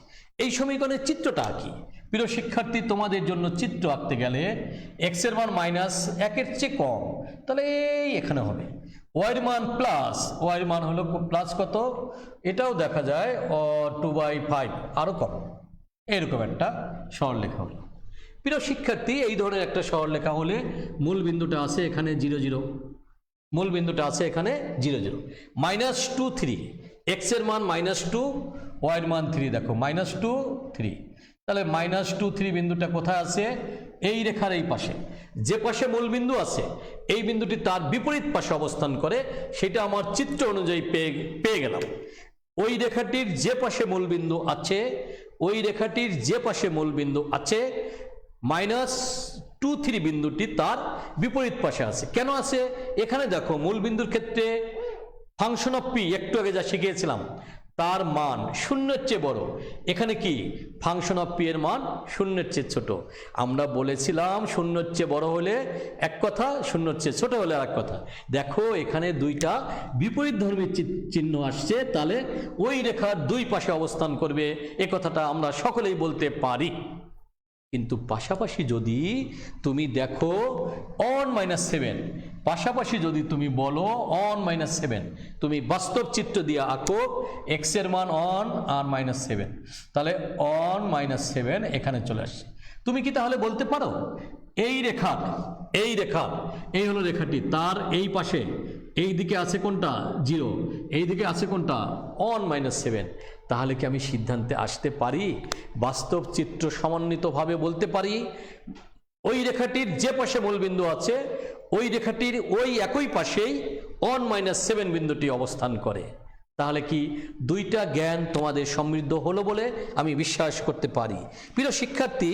Speaker 1: এই সমীকরণের চিত্রটা আঁকি। প্রিয় শিক্ষার্থী, তোমাদের জন্য চিত্র আঁকতে গেলে x এর মান -1-এর চেয়ে কম, তাহলে এই এখানে হবে। y এর মান প্লাস, y এর মান হলো প্লাস কত, এটাও দেখা যায় 2/5, আরও কম। এরকম একটা সরলরেখা হলো। প্রিয় শিক্ষার্থী, এই ধরনের একটা সরলরেখা হলে মূল বিন্দুটা আছে এখানে 0, 0, মূল বিন্দুটা আছে এখানে 0, 0, -2, 3, x এর মান -2, y এর মান 3, দেখো -2, 3, তাহলে -2, 3 বিন্দুটা কোথায় আছে? এই রেখার এই পাশে। যে পাশে মূল বিন্দু আছে এই বিন্দুটি তার বিপরীত পাশে অবস্থান করে, সেটা আমার চিত্র অনুযায়ী পেয়ে গেলাম। ওই রেখাটির যে পাশে মূলবিন্দু আছে, ওই রেখাটির যে পাশে মূলবিন্দু আছে, -2, 3 বিন্দুটি তার বিপরীত পাশে আছে। কেন আছে? এখানে দেখো, মূলবিন্দুর ক্ষেত্রে ফাংশন অফ পি একটু আগে যা শিখিয়েছিলাম, তার মান 0-এর চেয়ে বড়। এখানে কি ফাংশন অফ পি এর মান 0-এর চেয়ে ছোট। আমরা বলেছিলাম 0-এর চেয়ে বড় হলে এক কথা, 0-এর চেয়ে ছোট হলে আর এক কথা। দেখো, এখানে দুইটা বিপরীত ধর্মী চিহ্ন আসছে, তাহলে ওই রেখার দুই পাশে অবস্থান করবে, এ কথাটা আমরা সকলেই বলতে পারি। কিন্তু পাশাপাশি যদি তুমি দেখো on -7, পাশাপাশি যদি তুমি বলো on -7, তুমি বাস্তব চিত্র দিয়ে আঁকো, x এর মান on আর -7, তাহলে on -7 এখানে চলে আসছে। তুমি কি তাহলে বলতে পারো এই রেখা, এই হলো রেখাটি, তার এই পাশে এই দিকে আছে কোনটা 0, এই দিকে আছে কোনটা on -7, তাহলে কি আমি সিদ্ধান্তে আসতে পারি, বাস্তব চিত্র সমন্বিতভাবে বলতে পারি ওই রেখাটির যে পাশে মূলবিন্দু আছে ওই রেখাটির ওই একই পাশেই on -7 বিন্দুটি অবস্থান করে? তাহলে কি দুইটা জ্ঞান তোমাদের সমৃদ্ধ হলো বলে আমি বিশ্বাস করতে পারি। প্রিয় শিক্ষার্থী,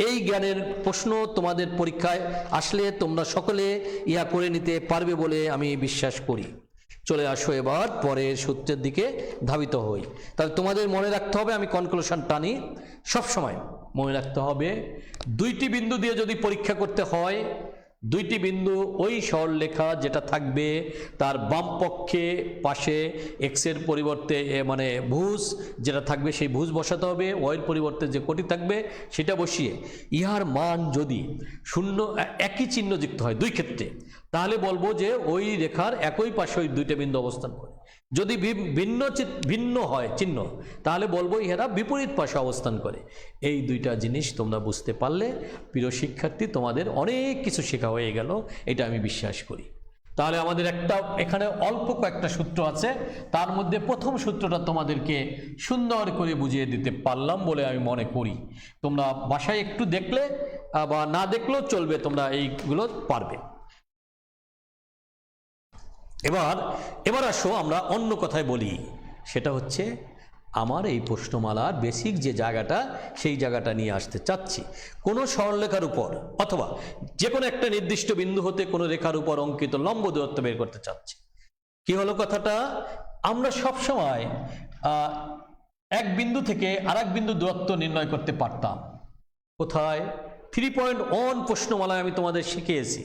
Speaker 1: এই জ্ঞানের প্রশ্ন তোমাদের পরীক্ষায় আসলে তোমরা সকলে ইয়া করে নিতে পারবে বলে আমি বিশ্বাস করি। চলে আসো এবার পরের সূত্রের দিকে ধাবিত হই। তাহলে তোমাদের মনে রাখতে হবে, আমি কনক্লুশন টানি, সবসময় মনে রাখতে হবে, দুইটি বিন্দু দিয়ে যদি পরীক্ষা করতে হয়, দুইটি বিন্দু ওই সরলরেখা যেটা থাকবে তার বাম পক্ষে পাশে x এর পরিবর্তে মানে ভুজ যেটা থাকবে সেই ভুজ বসাতে হবে, y এর পরিবর্তে যে কোটি থাকবে সেটা বসিয়ে ইহার মান যদি 0 একই চিহ্ন যুক্ত হয় দুই ক্ষেত্রে, তাহলে বলবো যে ওই রেখার একই পাশে ওই দুইটা বিন্দু অবস্থান করে। যদি ভিন্ন হয় চিহ্ন, তাহলে বলবো ইহারা বিপরীত পাশে অবস্থান করে। এই দুইটা জিনিস তোমরা বুঝতে পারলে প্রিয় শিক্ষার্থী, তোমাদের অনেক কিছু শেখা হয়ে গেল, এটা আমি বিশ্বাস করি। তাহলে আমাদের একটা এখানে অল্প কয়েকটা সূত্র আছে, তার মধ্যে প্রথম সূত্রটা তোমাদেরকে সুন্দর করে বুঝিয়ে দিতে পারলাম বলে আমি মনে করি। তোমরা বাসায় একটু দেখলে বা না দেখলেও চলবে, তোমরা এইগুলো পারবে। এবার আসো আমরা অন্য কথায় বলি, সেটা হচ্ছে আমার এই প্রশ্নমালার বেসিক যে জায়গাটা, সেই জায়গাটা নিয়ে আসতে চাচ্ছি। কোনো সরলরেখার উপর অথবা যে কোনো একটা নির্দিষ্ট বিন্দু হতে কোনো রেখার উপর অঙ্কিত লম্ব দূরত্ব বের করতে চাচ্ছি। কি হলো কথাটা? আমরা সবসময় এক বিন্দু থেকে আরেক বিন্দু দূরত্ব নির্ণয় করতে পারতাম। কোথায়? 3.1 প্রশ্নমালায় আমি তোমাদের শিখিয়েছি।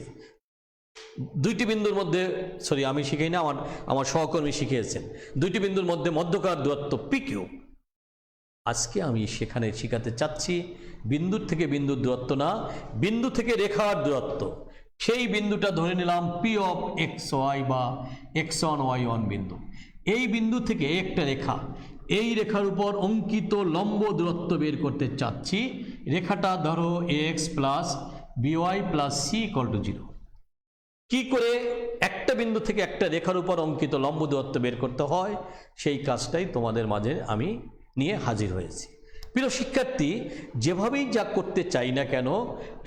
Speaker 1: দুইটি বিন্দুর মধ্যে, সরি আমি শিখাই না, আমার সহকর্মী শিখিয়েছেন, দুইটি বিন্দুর মধ্যে মধ্যকার দূরত্ব PQ। আজকে আমি সেখানে শিখাতে চাচ্ছি বিন্দুর থেকে বিন্দুর দূরত্ব না, বিন্দু থেকে রেখার দূরত্ব। সেই বিন্দুটা ধরে নিলাম P of XY বা X1 Y1 বিন্দু। এই বিন্দু থেকে একটা রেখা, এই রেখার উপর অঙ্কিত লম্ব দূরত্ব বের করতে চাচ্ছি। রেখাটা ধরো AX plus BY plus C = 0। কি করে একটা বিন্দু থেকে একটা রেখার উপর অঙ্কিত লম্ব দূরত্ব বের করতে হয়, সেই কাজটাই তোমাদের মাঝে আমি নিয়ে হাজির হয়েছি। প্রিয় শিক্ষার্থী, যেভাবেই যা করতে চাই না কেন,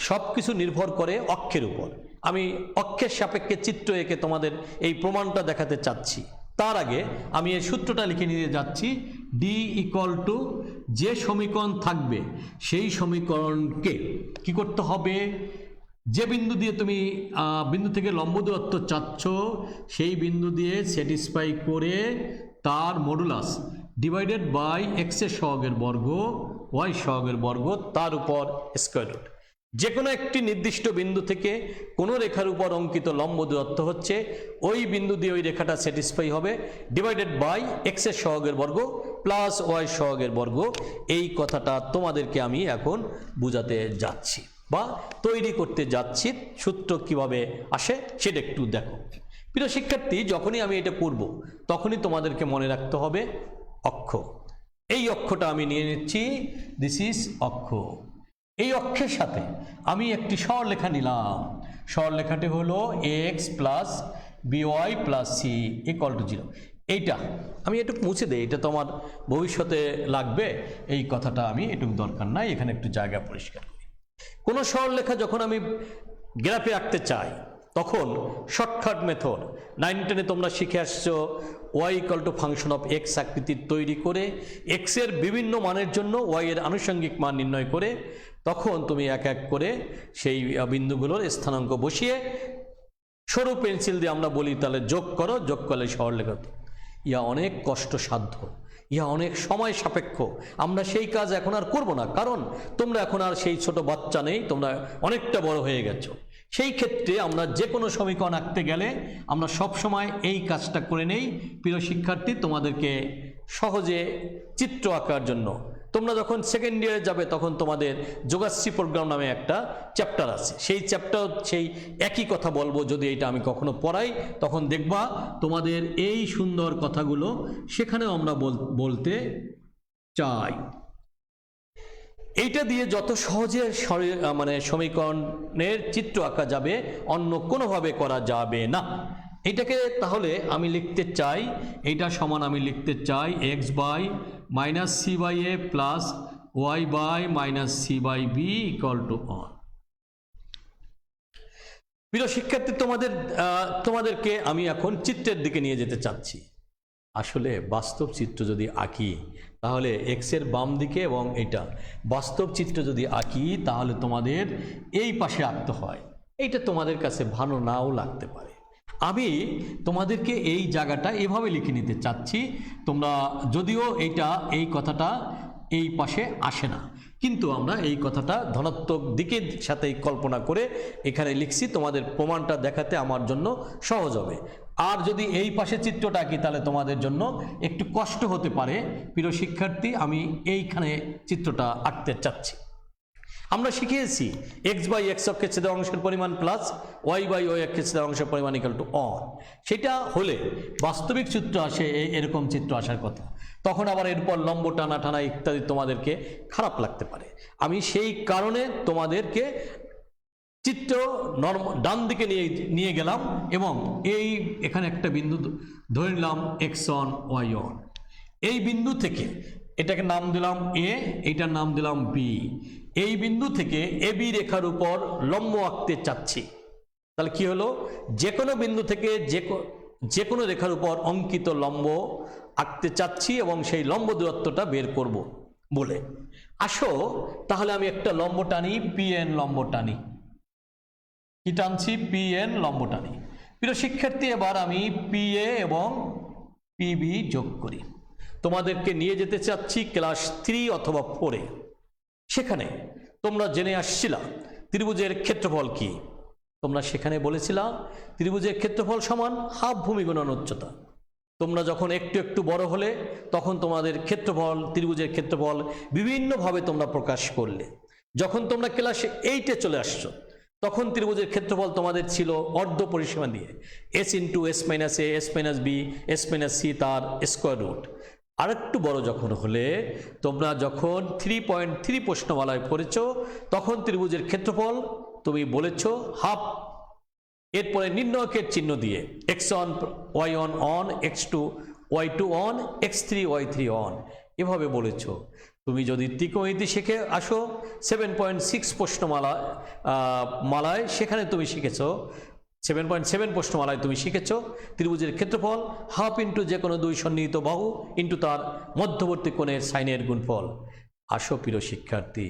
Speaker 1: সব কিছু নির্ভর করে অক্ষের উপর। আমি অক্ষের সাপেক্ষে চিত্র এঁকে তোমাদের এই প্রমাণটা দেখাতে চাচ্ছি। তার আগে আমি এই সূত্রটা লিখে নিয়ে যাচ্ছি। D = যে সমীকরণ থাকবে সেই সমীকরণকে কি করতে হবে? যে বিন্দু দিয়ে তুমি বিন্দু থেকে লম্ব দূরত্ব চাচ্ছ, সেই বিন্দু দিয়ে স্যাটিসফাই করে তার মডুলাস ডিভাইডেড বাই x এর সহগের বর্গ, y সহগের বর্গ, তার উপর স্কয়ার রুট। যে কোনো একটি নির্দিষ্ট বিন্দু থেকে কোনো রেখার উপর অঙ্কিত লম্ব দূরত্ব হচ্ছে ওই বিন্দু দিয়ে ওই রেখাটা স্যাটিসফাই হবে, ডিভাইডেড বাই x এর সহগের বর্গ প্লাস y সহগের বর্গ। এই কথাটা তোমাদেরকে আমি এখন বোঝাতে যাচ্ছি বা তৈরি করতে যাচ্ছি। সূত্র কিভাবে আসে সেটা একটু দেখো। প্রিয় শিক্ষার্থী, যখনই আমি এটা করব তখনই তোমাদেরকে মনে রাখতে হবে অক্ষ। এই অক্ষটা আমি নিয়ে নিচ্ছি, দিস ইজ অক্ষ। এই অক্ষের সাথে আমি একটি সরলরেখা নিলাম। সরলরেখাটি হলো AX plus BY plus C = 0। এইটা আমি একটু মুছে দেই, এটা তোমার ভবিষ্যতে লাগবে। এই কথাটা আমি এটুকু দরকার নাই, এখানে একটু জায়গা পরিষ্কার করি। কোনো সরলরেখা যখন আমি গ্রাফে আঁকতে চাই, তখন শর্টকাট মেথড 9-10-এ তোমরা শিখে আসছো y = ফাংশন অফ x আকৃতির তৈরি করে x এর বিভিন্ন মানের জন্য y এর আনুষঙ্গিক মান নির্ণয় করে তখন তুমি এক এক করে সেই বিন্দুগুলোর স্থানাঙ্ক বসিয়ে সরু পেন্সিল দিয়ে আমরা বলি তাহলে যোগ করো, যোগ করলে সরলরেখা। ইয়া অনেক কষ্টসাধ্য, ইহা অনেক সময় সাপেক্ষ। আমরা সেই কাজ এখন আর করব না, কারণ তোমরা এখন আর সেই ছোট বাচ্চা নেই, তোমরা অনেকটা বড় হয়ে গেছো। সেই ক্ষেত্রে আমরা যে কোনো সমীকরণ আঁকতে গেলে আমরা সব সময় এই কাজটা করে নেই। প্রিয় শিক্ষার্থী, তোমাদেরকে সহজে চিত্র আঁকার জন্য তোমরা যখন সেকেন্ড ইয়ারে যাবে তখন তোমাদের যোগাশ্রী প্রোগ্রাম নামে একটা চ্যাপ্টার আছে। সেই চ্যাপ্টার সেই একই কথা বলবো, যদি এটা আমি কখনো পড়াই তখন দেখবা তোমাদের এই সুন্দর কথাগুলো সেখানেও আমরা বলতে চাই। এইটা দিয়ে যত সহজে মানে সমীকরণের চিত্র আঁকা যাবে, অন্য কোনোভাবে করা যাবে না। এইটাকে তাহলে আমি লিখতে চাই, এইটা সমান আমি লিখতে চাই x/-c/a প্লাস y/-c/b = 1। প্রিয় শিক্ষার্থী, তোমাদেরকে আমি এখন চিত্রের দিকে নিয়ে যেতে চাচ্ছি। আসলে বাস্তব চিত্র যদি আঁকি তাহলে এক্স এর বাম দিকে এবং এটা বাস্তব চিত্র যদি আঁকি তাহলে তোমাদের এই পাশে আঁকতে হয়। এইটা তোমাদের কাছে ভালো নাও লাগতে পারে। আমি তোমাদেরকে এই জায়গাটা এভাবে লিখে নিতে চাচ্ছি। তোমরা যদিও এই কথাটা এই পাশে আসে না, কিন্তু আমরা এই কথাটা ধনাত্মক দিকের সাথে কল্পনা করে এখানে লিখছি, তোমাদের প্রমাণটা দেখাতে আমার জন্য সহজ হবে। আর যদি এই পাশে চিত্রটা আঁকি তাহলে তোমাদের জন্য একটু কষ্ট হতে পারে। প্রিয় শিক্ষার্থী, আমি এইখানে চিত্রটা আঁকতে চাচ্ছি। আমরা শিখিয়েছি x/x অক্ষের ছেদের অংশের পরিমাণ প্লাস y/y অক্ষের ছেদের অংশের পরিমাণ = 1। সেটা হলে বাস্তবিক চিত্র আসে, এরকম চিত্র আসার কথা। তখন আবার এরপর লম্ব টানা টানা ইত্যাদি তোমাদেরকে খারাপ লাগতে পারে। আমি সেই কারণে তোমাদেরকে চিত্র ডান দিকে নিয়ে গেলাম এবং এই এখানে একটা বিন্দু ধরে নিলাম x1 y1। এই বিন্দু থেকে এটাকে নাম দিলাম এ, এইটার নাম দিলাম বি। এই বিন্দু থেকে এ বি রেখার উপর লম্ব আঁকতে চাচ্ছি। তাহলে কি হলো, যে কোনো বিন্দু থেকে যে কোনো রেখার উপর অঙ্কিত লম্ব আঁকতে চাচ্ছি এবং সেই লম্ব দূরত্বটা বের করব বলে। আসো তাহলে আমি একটা লম্ব টানি, পিএন লম্ব টানি। কি টানছি? পিএন লম্ব টানি। প্রিয় শিক্ষার্থী, এবার আমি পিএ এবং পিবি যোগ করি। তোমাদেরকে নিয়ে যেতে চাচ্ছি ক্লাস 3 অথবা 4-এ। সেখানে তোমরা জেনে আসছিলা ত্রিভুজের ক্ষেত্রফল কি। তোমরা সেখানে বলেছিলা ত্রিভুজের ক্ষেত্রফল সমান হাফ ভূমি গুণন উচ্চতা। তোমরা যখন একটু একটু বড় হলে তখন তোমাদের ক্ষেত্রফল, ত্রিভুজের ক্ষেত্রফল বিভিন্নভাবে তোমরা প্রকাশ করলে। যখন তোমরা ক্লাস 8-এ চলে আসছো তখন ত্রিভুজের ক্ষেত্রফল তোমাদের ছিল অর্ধ পরিসীমা দিয়ে s into s minus a, s minus b, s minus c তার স্কোয়ার রুট। আর একটু বড় যখন হলে, তোমরা যখন 3.3 প্রশ্নমালায় পড়েছ তখন ত্রিভুজের ক্ষেত্রফল তুমি বলেছ হাফ। এরপরে নির্ণয়কের চিহ্ন দিয়ে x1 y1 on, x2 y2 on, x3 y3 on এভাবে বলেছ। তুমি যদি ত্রিকোণমিতি শিখে আসো 7.6 প্রশ্নমালায় সেখানে তুমি শিখেছ 7.7 প্রশ্নমালায় তুমি শিখেছ ত্রিভুজের ক্ষেত্রফল হাফ ইন্টু যে কোনো দুই সন্নিহিত বাহু ইন্টু তার মধ্যবর্তী কোণের সাইনের গুণফল। আসো প্রিয় শিক্ষার্থী,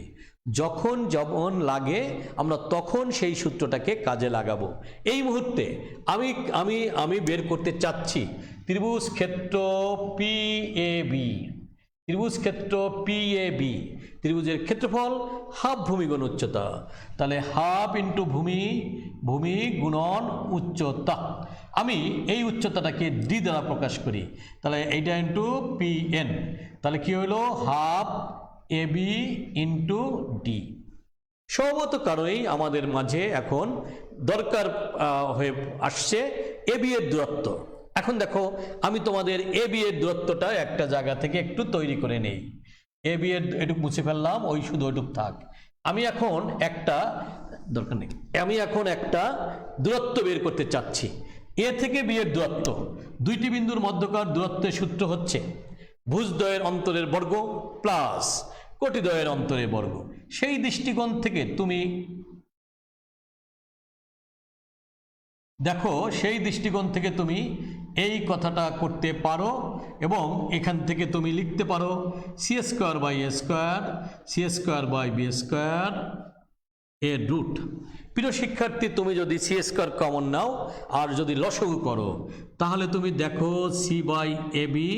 Speaker 1: যখন যেমন লাগে আমরা তখন সেই সূত্রটাকে কাজে লাগাবো। এই মুহূর্তে আমি বের করতে চাচ্ছি ত্রিভুজ ক্ষেত্র পিএবি। ত্রিভুজ ক্ষেত্র পিএবি, ত্রিভুজের ক্ষেত্রফল হাফ ভূমি গুণ উচ্চতা। তাহলে হাফ ইন্টু ভূমি গুণন উচ্চতা। আমি এই উচ্চতাটাকে ডি দ্বারা প্রকাশ করি। তাহলে এইটা ইন্টু পিএন। তাহলে কি হলো, হাফ এবি ইন্টু ডি। স্বভাবত কারণেই আমাদের মাঝে এখন দরকার হয়ে আসছে এবি এর দূরত্ব। এখন দেখো, আমি তোমাদের এবি এর দূরত্বটা একটা জায়গা থেকে একটু তৈরি করে নেই। এবি এর এটুক মুছে ফেললাম, ওই শুধু ওইটুক থাক। আমি এখন একটা দূরত্ব বের করতে চাচ্ছি। এ থেকে বি এর দূরত্ব, দুইটি বিন্দুর মধ্যকার দূরত্বের সূত্র হচ্ছে ভুজদ্বয়ের অন্তরের বর্গ প্লাস কোটিদ্বয়ের অন্তরের বর্গ। সেই দৃষ্টিকোণ থেকে তুমি দেখো, সেই দৃষ্টিকোণ থেকে তুমি এই কথাটা করতে পারো এবং এখান থেকে তুমি লিখতে পারো C square by A square, C square by B square এর রুট। প্রিয় শিক্ষার্থী, তুমি যদি সি স্কোয়ার কমন নাও আর যদি লসগু করো তাহলে তুমি দেখো C by A B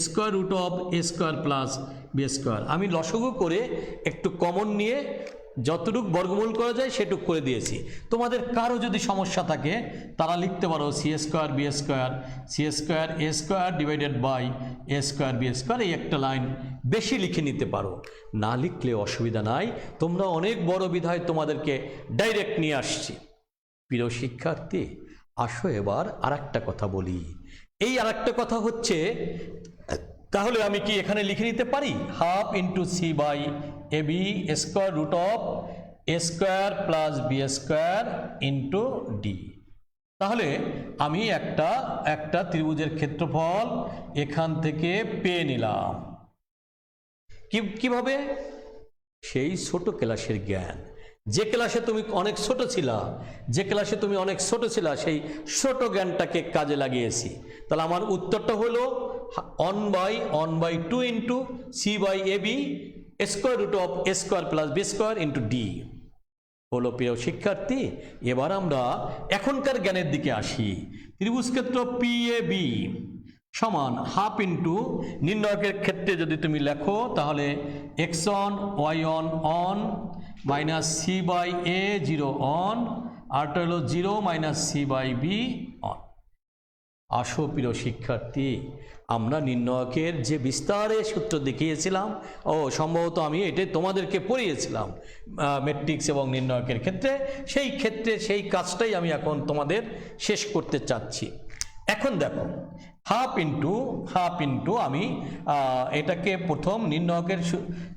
Speaker 1: square root of A square plus B square. আমি লসগু করে একটু কমন নিয়ে যতটুক বর্গমূল করা যায় সেটুক করে দিয়েছি। তোমাদের কারো যদি সমস্যা থাকে তারা লিখতে পারো C square B square, C square A square divided by A square B square, এই একটা লাইন বেশি লিখে নিতে পারো। না লিখলে অসুবিধা নাই, তোমরা অনেক বড় বিধায় তোমাদেরকে ডাইরেক্ট নিয়ে আসছি। প্রিয় শিক্ষার্থী, আসো এবার আর একটা কথা বলি। এই আর একটা কথা হচ্ছে, তাহলে আমি কি এখানে লিখে নিতে পারি half into C by A B square root of A square plus B square into D. তাহলে আমি একটা ত্রিভুজের ক্ষেত্রফল এখান থেকে পেয়ে নিলাম। কিভাবে? সেই ছোট ক্লাসের জ্ঞান, যে ক্লাসে তুমি অনেক ছোট ছিলা, সেই ছোট জ্ঞানটাকে কাজে লাগিয়েছি। তাহলে আমার উত্তরটা হলো 1/2 into C by A B square root of A square plus B square into D হলো। প্রিয় শিক্ষার্থী, এবার আমরা এখনকার জ্ঞানের দিকে আসি। ত্রিভুজ ক্ষেত্র পিএবি সমান হাফ ইন্টু নির্ণয়কের ক্ষেত্রে যদি তুমি লেখো তাহলে x1 y1 on minus C by A 0 on, আরটা হলো 0 minus C by B on. আসো প্রিয় শিক্ষার্থী, আমরা নির্ণয়কের যে বিস্তারে সূত্র দেখিয়েছিলাম, সম্ভবত আমি এটাই তোমাদেরকে পড়িয়েছিলাম ম্যাট্রিক্স এবং নির্ণয়কের ক্ষেত্রে, সেই কাজটাই আমি এখন তোমাদের শেষ করতে চাচ্ছি। এখন দেখো হাফ ইন্টু আমি এটাকে প্রথম নির্ণয়কের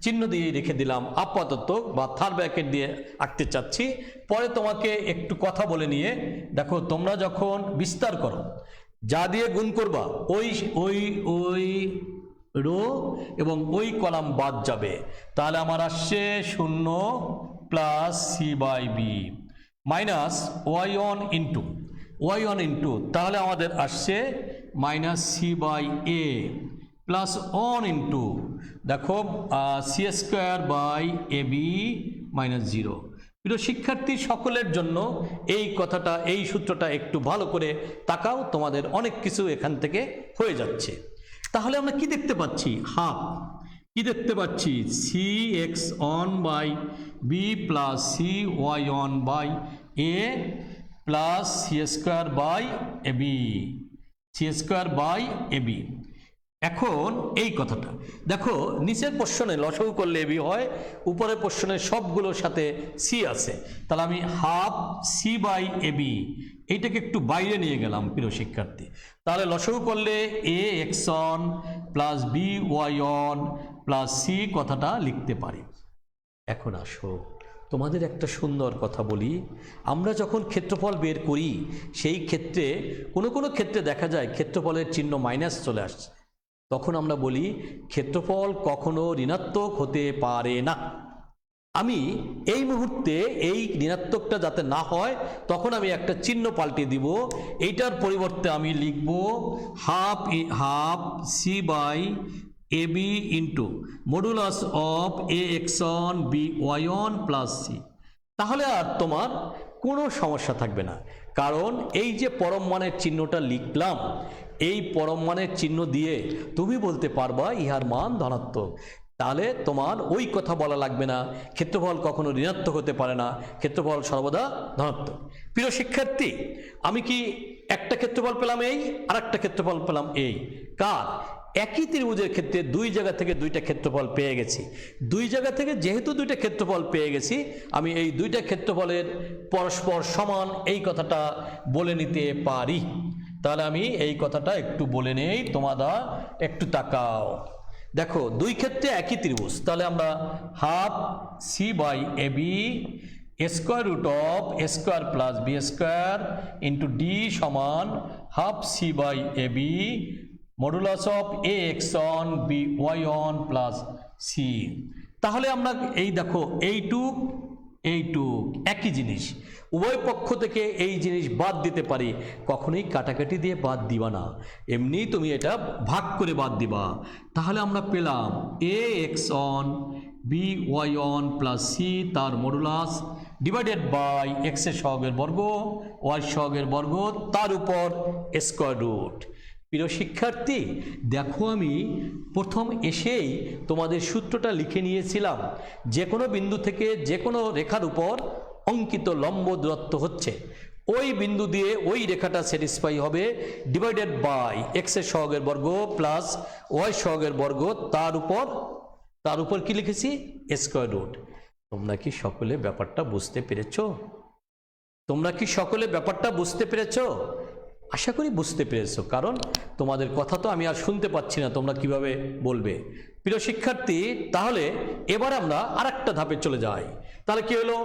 Speaker 1: চিহ্ন দিয়ে রেখে দিলাম আপাতত, বা থার্ড ব্র্যাকেট দিয়ে আঁকতে চাচ্ছি। পরে তোমাকে একটু কথা বলে নিয়ে দেখো, তোমরা যখন বিস্তার করো যা দিয়ে গুণ করবা ওই ওই ওই রো এবং ওই কলাম বাদ যাবে। তাহলে আমার আসছে 0 plus C by B minus Y one into তাহলে আমাদের আসছে minus C by A plus 1 into দেখো C square by A B minus 0। প্রিয় শিক্ষার্থী, সকলের জন্য এই কথাটা, এই সূত্রটা একটু ভালো করে তাকাও, তোমাদের অনেক কিছু এখান থেকে হয়ে যাচ্ছে। তাহলে আমরা কি দেখতে পাচ্ছি? হাফ কি দেখতে পাচ্ছি? C X on by B plus C Y on by A plus C square by A B, C square by A B. এখন এই কথাটা দেখো, নিচের পোর্শনে লসাগু করলে এবি হয়, উপরের পোর্শনে সবগুলোর সাথে সি আছে। তাহলে আমি হাফ সি বাই এবি এইটাকে একটু বাইরে নিয়ে গেলাম প্রিয় শিক্ষার্থী। তাহলে লসাগু করলে A X on plus B Y on plus C কথাটা লিখতে পারি। এখন আসো তোমাদের একটা সুন্দর কথা বলি। আমরা যখন ক্ষেত্রফল বের করি সেই ক্ষেত্রে কোনো ক্ষেত্রে দেখা যায় ক্ষেত্রফলের চিহ্ন মাইনাস চলে আসছে, তখন আমরা বলি ক্ষেত্রফল কখনো ঋণাত্মক হতে পারে না। আমি এই মুহূর্তে এই ঋণাত্মকটা যাতে না হয় তখন আমি একটা চিহ্ন পাল্টে দিব। এইটার পরিবর্তে আমি লিখব half C by A B into modulus of A X on B Y on plus C. তাহলে আর তোমার কোনো সমস্যা থাকবে না, কারণ এই যে পরম মানের চিহ্নটা লিখলাম, এই পরম মানের চিহ্ন দিয়ে তুমি বলতে পারবা ইহার মান ধনাত্মক। তাহলে তোমার ওই কথা বলা লাগবে না ক্ষেত্রফল কখনো ঋণাত্মক হতে পারে না, ক্ষেত্রফল সর্বদা ধনাত্মক। প্রিয় শিক্ষার্থী, আমি কি একটা ক্ষেত্রফল পেলাম এই, আর একটা ক্ষেত্রফল পেলাম এই, কার? একই ত্রিভুজের ক্ষেত্রে দুই জায়গা থেকে দুইটা ক্ষেত্রফল পেয়ে গেছি। দুই জায়গা থেকে যেহেতু দুইটা ক্ষেত্রফল পেয়ে গেছি, আমি এই দুইটা ক্ষেত্রফলের পরস্পর সমান এই কথাটা বলে নিতে পারি। তাহলে আমি এই কথাটা একটু বলে নেই, তোমরা একটু তাকাও। দেখো দুই ক্ষেত্রে একই ত্রিভুজ, তাহলে আমরা half C by A B square root of A square plus B square into D সমান half C by A B modulus of A X on B Y on plus C. তাহলে আমরা এই দেখো এইটুক একই জিনিস, উভয় পক্ষ থেকে এই জিনিস বাদ দিতে পারি, কখনোই কাটাকাটি দিয়ে বাদ দিবা না, এমনি তুমি এটা ভাগ করে বাদ দিবা। তাহলে আমরা পেলাম A X on B Y on plus C তার মডুলাস ডিভাইডেড বাই এক্সের সহগের বর্গ ওয়াই সহগের বর্গ তার উপর স্কোয়ার রুট। প্রিয় শিক্ষার্থী, দেখো আমি প্রথম এসেই তোমাদের সূত্রটা লিখে নিয়েছিলাম, যে কোনো বিন্দু থেকে যে কোনো রেখার উপর অঙ্কিত লম্ব দূরত্ব হচ্ছে ওই বিন্দু দিয়ে ওই রেখাটা স্যাটিসফাই হবে ডিভাইডেড বাই এক্সের সহগের বর্গ প্লাস ওয়াই সহগের বর্গ তার উপর কি লিখেছি? Square root. তোমরা কি সকলে ব্যাপারটা বুঝতে পেরেছো? আশা করি বুঝতে পেরেছো, কারণ তোমাদের কথা তো আমি আর শুনতে পাচ্ছি না, তোমরা কিভাবে বলবে। প্রিয় শিক্ষার্থী, তাহলে এবার আমরা আরেকটা ধাপে চলে যাই। তাহলে কি হলো?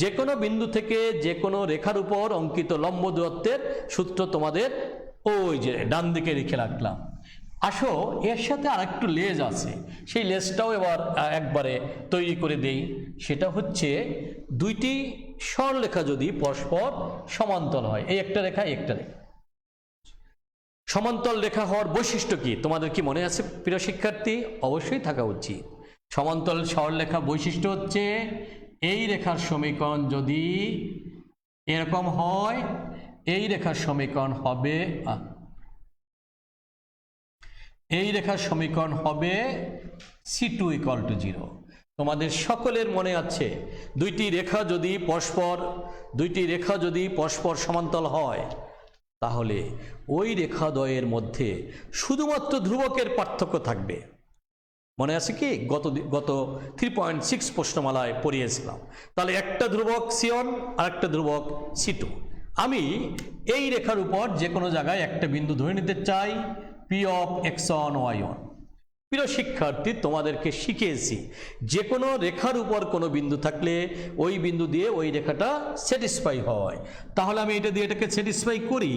Speaker 1: যে কোনো বিন্দু থেকে যে কোনো রেখার উপর অঙ্কিত লম্ব দূরত্বের সূত্র তোমাদের ওই যে ডান দিকে লিখে রাখলাম। আসো এর সাথে আরেকটু লেজ আছে, সেই লেজটাও এবার একবারে তৈরি করে দেই। সেটা হচ্ছে দুইটি সরলরেখা যদি পরস্পর সমান্তরাল হয়, এই একটা রেখা একটা রেখা, সমান্তরাল রেখা হওয়ার বৈশিষ্ট্য কি তোমাদের কি মনে আছে প্রিয় শিক্ষার্থী? অবশ্যই থাকা উচিত। সমান্তরাল সরলরেখা বৈশিষ্ট্য হচ্ছে এই রেখার সমীকরণ যদি এরকম হয়, এই রেখার সমীকরণ হবে C2 = 0। তোমাদের সকলের মনে আছে দুইটি রেখা যদি পরস্পর সমান্তরাল হয় তাহলে ওই রেখাদ্বয়ের মধ্যে শুধুমাত্র ধ্রুবকের পার্থক্য থাকবে। মনে আছে কি? গত 3.6 প্রশ্নমালায় পড়িয়েছিলাম। তাহলে একটা ধ্রুবক C1 আর একটা ধ্রুবক C2। আমি এই রেখার উপর যে কোনো জায়গায় একটা বিন্দু ধরে নিতে চাই, পি অফ x1 y1। প্রিয় শিক্ষার্থী, তোমাদেরকে শিখিয়েছি যে কোনো রেখার উপর কোনো বিন্দু থাকলে ওই বিন্দু দিয়ে ওই রেখাটা স্যাটিসফাই হয়। তাহলে আমি এটা দিয়ে এটাকে স্যাটিসফাই করি,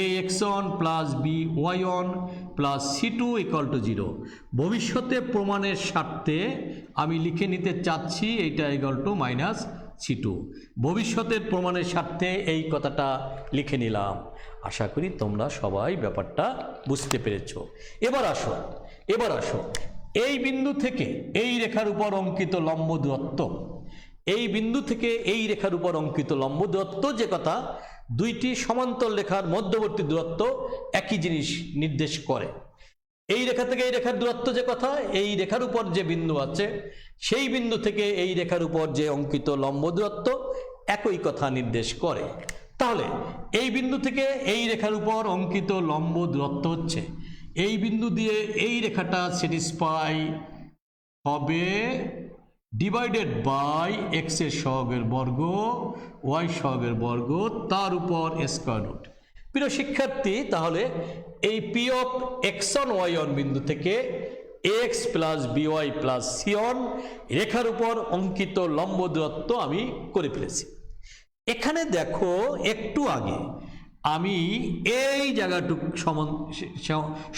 Speaker 1: a x1 plus B y1 plus c2 equal to 0। ভবিষ্যতে প্রমাণের স্বার্থে আমি লিখে নিতে চাচ্ছি এইটা ইকুয়াল টু মাইনাস c2। ভবিষ্যতের প্রমাণের স্বার্থে এই কথাটা লিখে নিলাম। আশা করি তোমরা সবাই ব্যাপারটা বুঝতে পেরেছো। এবার আসো এই বিন্দু থেকে এই রেখার উপর অঙ্কিত লম্ব দূরত্ব, এই বিন্দু থেকে এই রেখার উপর অঙ্কিত লম্ব দূরত্ব যে কথা, দুইটি সমান্তর রেখার মধ্যবর্তী দূরত্ব একই জিনিস নির্দেশ করে। এই রেখা থেকে এই রেখার দূরত্ব যে কথা, এই রেখার উপর যে বিন্দু আছে সেই বিন্দু থেকে এই রেখার উপর যে অঙ্কিত লম্ব দূরত্ব একই কথা নির্দেশ করে। তাহলে এই বিন্দু থেকে এই রেখার উপর অঙ্কিত লম্ব দূরত্ব হচ্ছে, এই বিন্দু দিয়ে এই রেখাটা স্যাটিসফাই হবে ডিভাইডেড বাই এক্স এর সহগের বর্গ ওয়াই সহগের বর্গ তার উপর স্কয়ার রুট। প্রিয় শিক্ষার্থী, তাহলে এই পি অফ x1 y1 বিন্দু থেকে x plus by plus c1 রেখার উপর অঙ্কিত লম্ব দূরত্ব আমি করে ফেলেছি। এখানে দেখো একটু আগে আমি এই জায়গাটুকু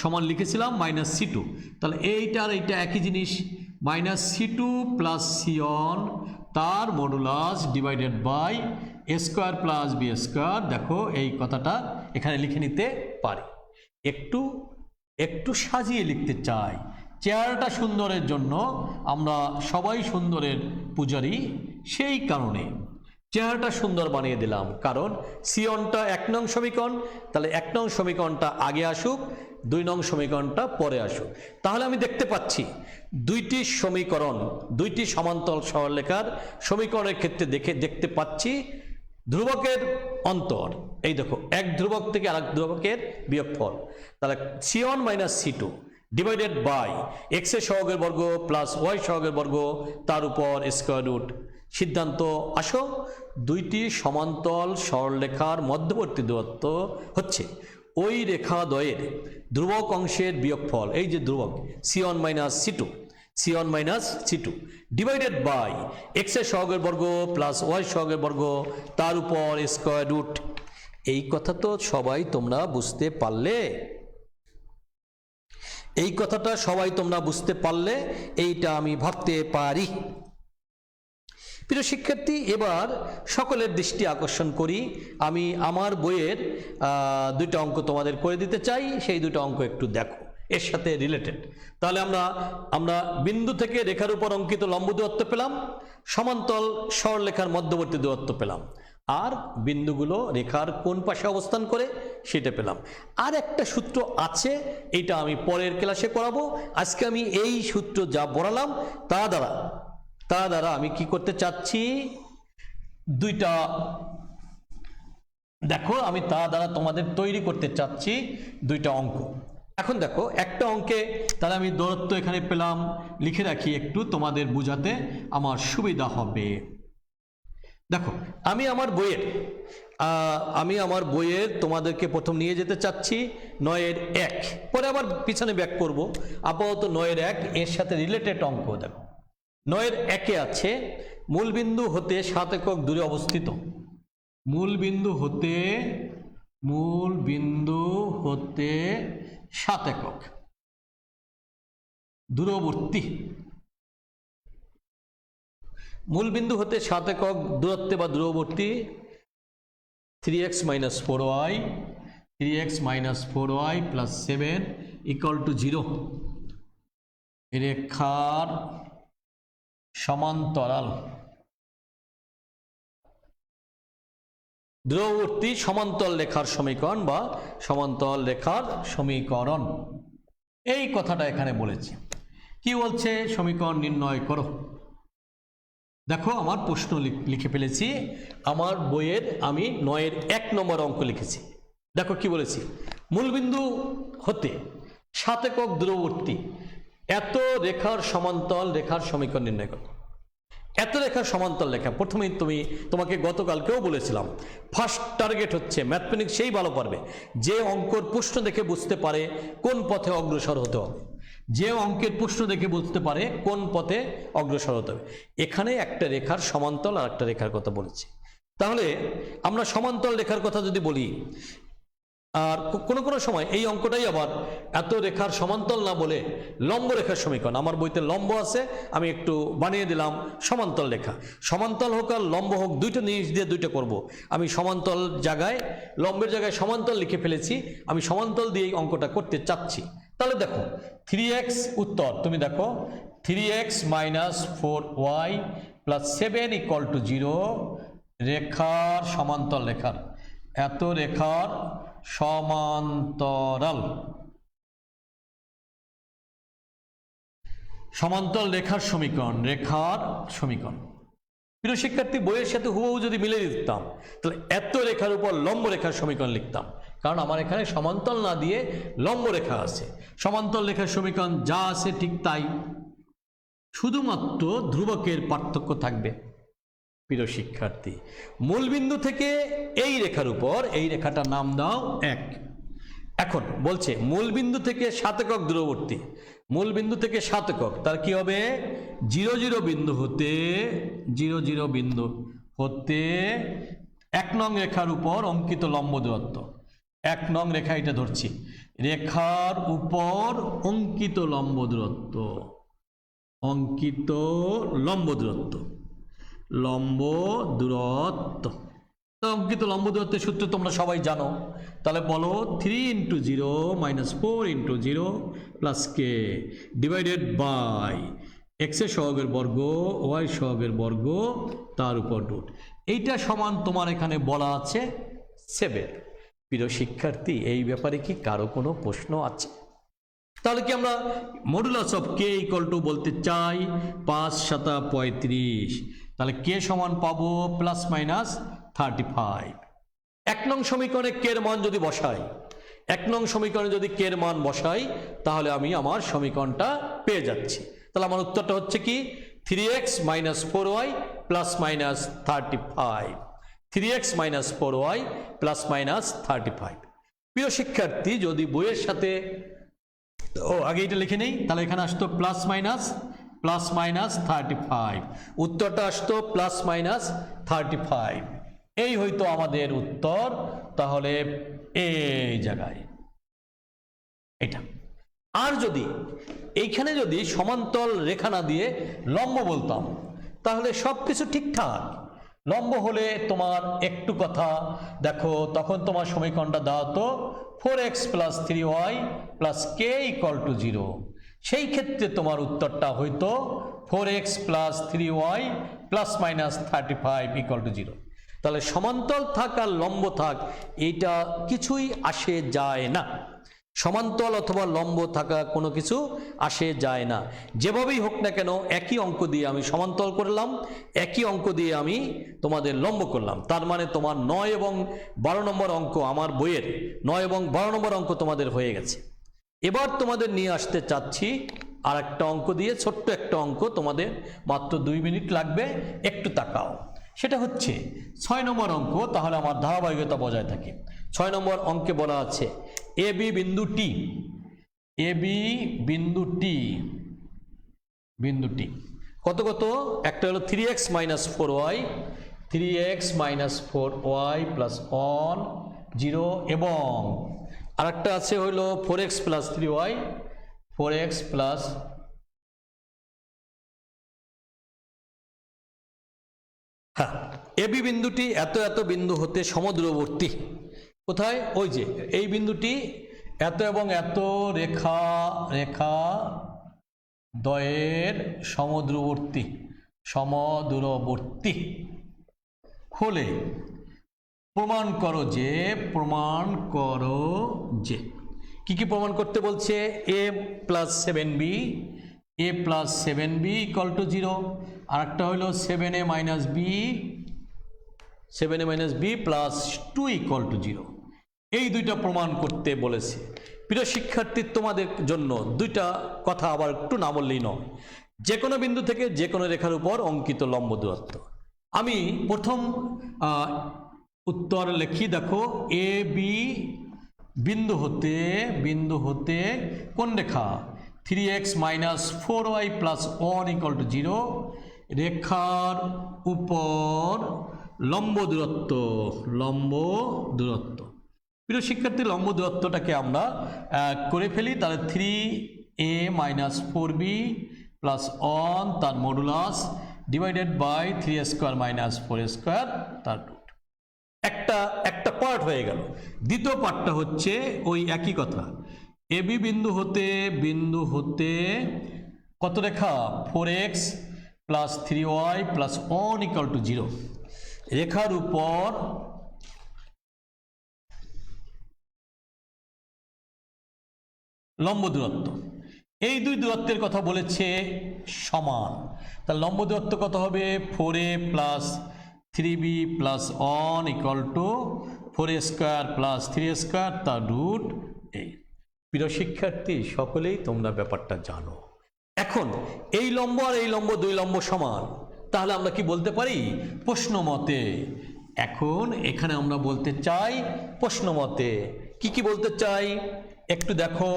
Speaker 1: সমান লিখেছিলাম মাইনাস c2, তাহলে এইটার এইটা একই জিনিস, মাইনাস c2 প্লাস c1 তার modulus divided by a square plus B square. দেখো এই কথাটা এখানে লিখে নিতে পারি। একটু সাজিয়ে লিখতে চাই, চেহারাটা সুন্দরের জন্য আমরা সবাই সুন্দরের পূজারী, সেই কারণে চেহারাটা সুন্দর বানিয়ে দিলাম। কারণ c1টা 1 নং সমীকরণ, তাহলে 1 নং সমীকরণটা আগে আসুক, 2 নং সমীকরণটা পরে আসুক। তাহলে আমি দেখতে পাচ্ছি দুইটি সমীকরণ, দুইটি সমান্তরাল সরলরেখার সমীকরণের ক্ষেত্রে দেখতে পাচ্ছি ধ্রুবকের অন্তর। এই দেখো, এক ধ্রুবক থেকে আরেক ধ্রুবকের বিয়োগফল। তাহলে c1 minus c2 divided by x এর সহগের বর্গ প্লাস ওয়াই সহগের বর্গ তার উপর স্কয়ার রুট। সিদ্ধান্ত আসো, দুইটি সমান্তরাল সরলরেখার মধ্যবর্তী দূরত্ব হচ্ছে ওই রেখাদ্বয়ের ধ্রুবক অংশের বিয়োগফল, এই যে ধ্রুবক c1 minus c2 divided by x এর সহগের বর্গ প্লাস ওয়াই সহগের বর্গ তার উপর স্কয়ার রুট। এই কথা তো সবাই তোমরা বুঝতে পারলে, এই কথাটা সবাই তোমরা বুঝতে পারলে এইটা আমি ভাবতে পারি। প্রিয় শিক্ষার্থী, এবার সকলের দৃষ্টি আকর্ষণ করি, আমি আমার বইয়ের দুইটা অঙ্ক তোমাদের করে দিতে চাই, সেই দুটো অঙ্ক একটু দেখো, এর সাথে রিলেটেড। তাহলে আমরা বিন্দু থেকে রেখার উপর অঙ্কিত লম্ব দূরত্ব পেলাম, সমান্তরাল সরলরেখার মধ্যবর্তী দূরত্ব পেলাম, আর বিন্দুগুলো রেখার কোন পাশে অবস্থান করে সেটা পেলাম। আর একটা সূত্র আছে, এটা আমি পরের ক্লাসে করাবো। আজকে আমি এই সূত্র যা বলালাম তা দ্বারা আমি কি করতে চাচ্ছি, দুইটা দেখো, আমি তা দ্বারা তোমাদের তৈরি করতে চাচ্ছি দুইটা অঙ্ক। এখন দেখো, একটা অঙ্কে তাহলে আমি দূরত্ব এখানে পেলাম, লিখে রাখি একটু তোমাদের বোঝাতে আমার সুবিধা হবে। দেখো, আমি আমার বইয়ের তোমাদেরকে প্রথম নিয়ে যেতে চাচ্ছি 9-এর 1, পরে আবার পিছনে ব্যাক করব। আপাতত 9-এর 1 এর সাথে রিলেটেড অঙ্ক দেখো। 9-এর 1-এ আছে মূলবিন্দু হতে 7 একক দূরে অবস্থিত, মূলবিন্দু হতে 7 একক দূরবর্তী, মূলবিন্দু হতে 7 একক দূরত্বে বা দূরবর্তী 3x minus 4y plus 7 equal to 0 রেখার সমান্তরাল দূরবর্তী সমান্তরাল রেখার সমীকরণ বা সমান্তরাল রেখার সমীকরণ, এই কথাটা এখানে বলেছি। কি বলছে, সমীকরণ নির্ণয় করো। দেখো, আমার প্রশ্ন লিখে ফেলেছি, আমার বইয়ের আমি 9-এর 1 নম্বর অঙ্ক লিখেছি। দেখো কি বলেছি, মূলবিন্দু হতে 7 একক দূরবর্তী এত রেখার সমান্তরাল রেখার সমীকরণ নির্ণয় করো। এত রেখার সমান্তরাল রেখা প্রথমেই তোমাকে গতকালকেও বলেছিলাম, ফার্স্ট টার্গেট হচ্ছে ম্যাথমেটিক্স সেই ভালো পারবে যে অঙ্কর প্রশ্ন দেখে বুঝতে পারে কোন পথে অগ্রসর হতে হবে, যে অঙ্কের প্রশ্ন দেখে বুঝতে পারে কোন পথে অগ্রসর হতে হবে। এখানে একটা রেখার সমান্তরাল আর একটা রেখার কথা বলেছি। তাহলে আমরা সমান্তরাল রেখার কথা যদি বলি, আর কোনো সময় এই অঙ্কটাই আবার এত রেখার সমান্তরাল না বলে লম্ব রেখার সমীকরণ, আমার বইতে লম্ব আছে, আমি একটু বানিয়ে দিলাম সমান্তরাল রেখা। সমান্তরাল হোক আর লম্ব হোক, দুইটা জিনিস দিয়ে দুইটা করব। আমি সমান্তরাল জায়গায় লম্বের জায়গায় সমান্তরাল লিখে ফেলেছি, আমি সমান্তরাল দিয়ে এই অঙ্কটা করতে চাচ্ছি। তাহলে দেখো 3x উত্তর, তুমি দেখো 3x - 4y + 7 = 0 রেখার সমান্তরাল রেখার, এত রেখার সমান্তরাল রেখার সমীকরণ, রেখার সমীকরণ। প্রিয় শিক্ষার্থী, বইয়ের সাথে হুবহু যদি মিলে দিতাম তাহলে এত রেখার উপর লম্ব রেখার সমীকরণ লিখতাম, কারণ আমার এখানে সমান্তরাল না দিয়ে লম্ব রেখা আছে। সমান্তরাল রেখার সমীকরণ যা আছে ঠিক তাই, শুধুমাত্র ধ্রুবকের পার্থক্য থাকবে। প্রিয় শিক্ষার্থী, মূলবিন্দু থেকে এই রেখার উপর এই রেখাটার নাম দাও 1। এখন বলছে মূলবিন্দু থেকে 7 একক দূরবর্তী, মূলবিন্দু থেকে 7 একক, তার কি হবে 0 0 বিন্দু হতে 0 0 বিন্দু হতে 1 নং রেখার উপর অঙ্কিত লম্ব দূরত্ব। 1 নং রেখা এটা ধরছি, রেখার উপর অঙ্কিত লম্ব দূরত্ব, অঙ্কিত লম্ব দূরত্ব, লম্ব দূরত্ব। অঙ্কিত লম্ব দূরত্বের সূত্র তোমরা সবাই জানো, তাহলে বলো 3 × 0 - 4 × 0 + k ডিভাইডেড বাই x এর সহগের বর্গ y সহগের বর্গ তার উপর রুট। এইটা সমান তোমার এখানে বলা আছে 7। প্রিয় শিক্ষার্থী, এই ব্যাপারে কি কারো কোনো প্রশ্ন আছে? তাহলে কি আমরা মডুলাস অফ k = বলতে চাই 5 × 7 = 35, তাহলে k সমান পাবো ±35। 1 নং সমীকরণে k এর মান যদি বসাই, 1 নং সমীকরণে যদি k এর মান বসাই, তাহলে আমি আমার সমীকরণটা পেয়ে যাচ্ছি। তাহলে আমার উত্তরটা হচ্ছে কি 3x - 4y ±35, 3x - 4y ±35। প্রিয় শিক্ষার্থী, যদি বইয়ের সাথে আগে এটা লিখে নেই, তাহলে এখানে আসতো ±35, উত্তরটা আসতো ±35। এই হয়তো আমাদের উত্তর। তাহলে এই জায়গায় এটা। আর যদি এইখানে যদি সমান্তরাল রেখা না দিয়ে লম্ব বলতাম, তাহলে সব কিছু ঠিকঠাক। লম্ব হলে তোমার একটু কথা দেখো, তখন তোমার সমীকরণটা দাও তো 4x + 3y + k = 0। সেই ক্ষেত্রে তোমার উত্তরটা হয়তো 4x + 3y ±35 = 0। তাহলে সমান্তরাল থাক আর লম্ব থাক, এইটা কিছুই আসে যায় না। সমান্তরাল অথবা লম্ব থাকা কোনো কিছু আসে যায় না। যেভাবেই হোক না কেন, একই অঙ্ক দিয়ে আমি সমান্তরাল করলাম, একই অঙ্ক দিয়ে আমি তোমাদের লম্ব করলাম। তার মানে তোমার 9 এবং 12 নম্বর অঙ্ক, আমার বইয়ের 9 এবং 12 নম্বর অঙ্ক তোমাদের হয়ে গেছে। এবার তোমাদের নিয়ে আসতে চাচ্ছি আর একটা অঙ্ক দিয়ে, ছোট্ট একটা অঙ্ক, তোমাদের মাত্র 2 মিনিট লাগবে, একটু তাকাও। সেটা হচ্ছে 6 নম্বর অঙ্ক। তাহলে আমার ধারাবাহিকতা বজায় থাকে। 6 নম্বর অঙ্কে বলা আছে AB বিন্দুটি, AB বিন্দুটি কত কত? একটা হলো 3x - 4y, 3x - 4y + 1 0, এবং আরেকটা আছে হলো 4x + 3y, 4x + এবি বিন্দুটি এত এত বিন্দু হতে সমদূরবর্তী। কোথায়? ওই যে এই বিন্দুটি এত এবং এত রেখা দ্বয়ের সমদূরবর্তী হলে প্রমাণ করো যে কি কি প্রমাণ করতে বলছে? a + 7b, a + 7b = 0, আর একটা হলো 7a - b + 2 = 0। এই দুইটা প্রমাণ করতে বলেছে। প্রিয় শিক্ষার্থী, তোমাদের জন্য দুইটা কথা আবার একটু না বললেই নয়। যে কোনো বিন্দু থেকে যে কোনো রেখার উপর অঙ্কিত লম্ব দূরত্ব। আমি প্রথম উত্তর লিখি, দেখো এ বি বিন্দু হতে কোন রেখা 3x - 4y + 1 = 0 রেখার উপর লম্ব দূরত্ব। প্রিয় শিক্ষার্থী, লম্ব দূরত্বটাকে আমরা করে ফেলি, তাহলে 3a - 4b + 1 তার মডুলাস ডিভাইডেড বাই 3² - 4² তার রুট। একটা পার্ট হয়ে গেল। দ্বিতীয় পার্টটা হচ্ছে ওই একই কথা, এবি বিন্দু হতে কত রেখা 4x + 3y + 1 = 0 রেখার উপর লম্ব দূরত্ব। এই দুই দূরত্বের কথা বলেছে সমান, তাহলে লম্ব দূরত্ব কত হবে 4a + 3b + 1 = 4² + 3² তার রুট এই। প্রিয় শিক্ষার্থী, সকলেই তোমরা ব্যাপারটা জানো। এখন এই লম্ব আর এই লম্ব, দুই লম্ব সমান, তাহলে আমরা কি বলতে পারি প্রশ্ন মতে। এখন এখানে আমরা বলতে চাই প্রশ্ন মতে কি বলতে চাই একটু দেখো,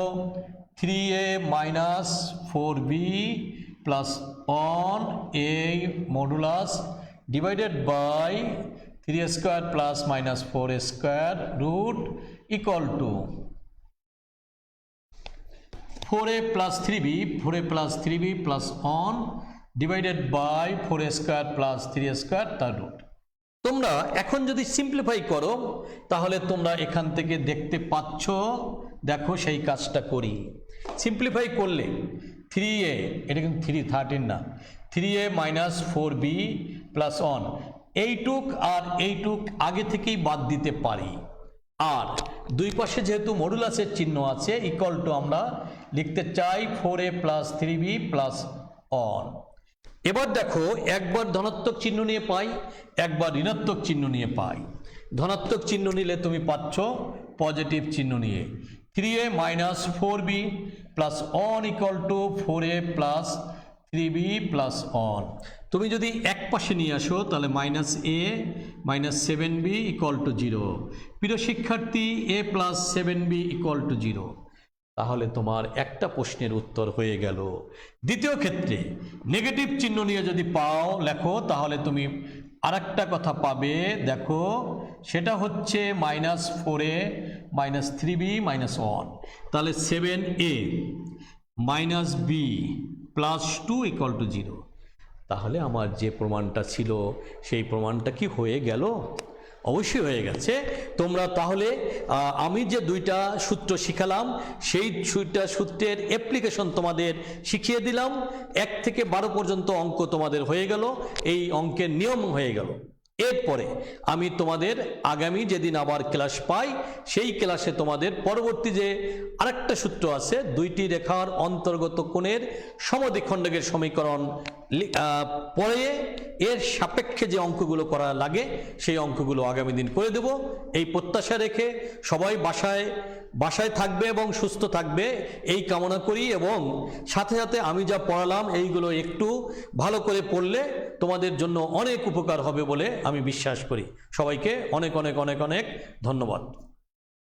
Speaker 1: 3a - 4b + 1 এই modulus divided by 3² + -4² root = 4a + 3b + 1 divided by 4² + 3² তার রুট। তোমরা এখন যদি সিম্পলিফাই করো তাহলে তোমরা এখান থেকে দেখতে পাচ্ছ, দেখো সেই কাজটা করি। সিম্পলিফাই করলে 3a, এটা কিন্তু 13 না, 3a - 4b + 1 এইটুক আর এইটুক আগে থেকেই বাদ দিতে পারি, আর দুই পাশে যেহেতু মডুলাসের চিহ্ন আছে = আমরা লিখতে চাই 4a + 3b + 1। এবার দেখো, একবার ধনাত্মক চিহ্ন নিয়ে পাই, একবার ঋণাত্মক চিহ্ন নিয়ে পাই। ধনাত্মক চিহ্ন নিলে তুমি পাচ্ছ পজিটিভ চিহ্ন নিয়ে 3a - 4b + 1 = 4a + 3b + 1। তুমি যদি এক পাশে নিয়ে আসো তাহলে -a - 7b = 0। প্রিয় শিক্ষার্থী, a + 7b = 0। তাহলে তোমার একটা প্রশ্নের উত্তর হয়ে গেল। দ্বিতীয় ক্ষেত্রে নেগেটিভ চিহ্ন নিয়ে যদি পাও লেখো, তাহলে তুমি আরেকটা কথা পাবে, দেখো সেটা হচ্ছে -4a - 3b - 1, তাহলে 7a - b + 2 = 0। তাহলে আমার যে প্রমাণটা ছিল সেই প্রমাণটা কি হয়ে গেল? অবশ্যই হয়ে গেছে। তোমরা তাহলে আমি যে দুইটা সূত্র শিখালাম সেই দুইটা সূত্রের অ্যাপ্লিকেশন তোমাদের শিখিয়ে দিলাম। 1 থেকে 12 পর্যন্ত অঙ্ক তোমাদের হয়ে গেল, এই অঙ্কের নিয়ম হয়ে গেল। এরপরে আমি তোমাদের আগামী যেদিন আবার ক্লাস পাই সেই ক্লাসে তোমাদের পরবর্তী যে আরেকটা সূত্র আছে, দুইটি রেখার অন্তর্গত কোণের সমদ্বিখণ্ডকের সমীকরণ পরে এর সাপেক্ষে যে অঙ্কগুলো করা লাগে সেই অঙ্কগুলো আগামী দিন করে দেব। এই প্রত্যাশা রেখে সবাই বাসায় থাকবে এবং সুস্থ থাকবে এই কামনা করি, এবং সাথে সাথে আমি যা পড়ালাম এইগুলো একটু ভালো করে পড়লে তোমাদের জন্য অনেক উপকার হবে বলে আমি বিশ্বাস করি। সবাইকে অনেক অনেক অনেক অনেক ধন্যবাদ।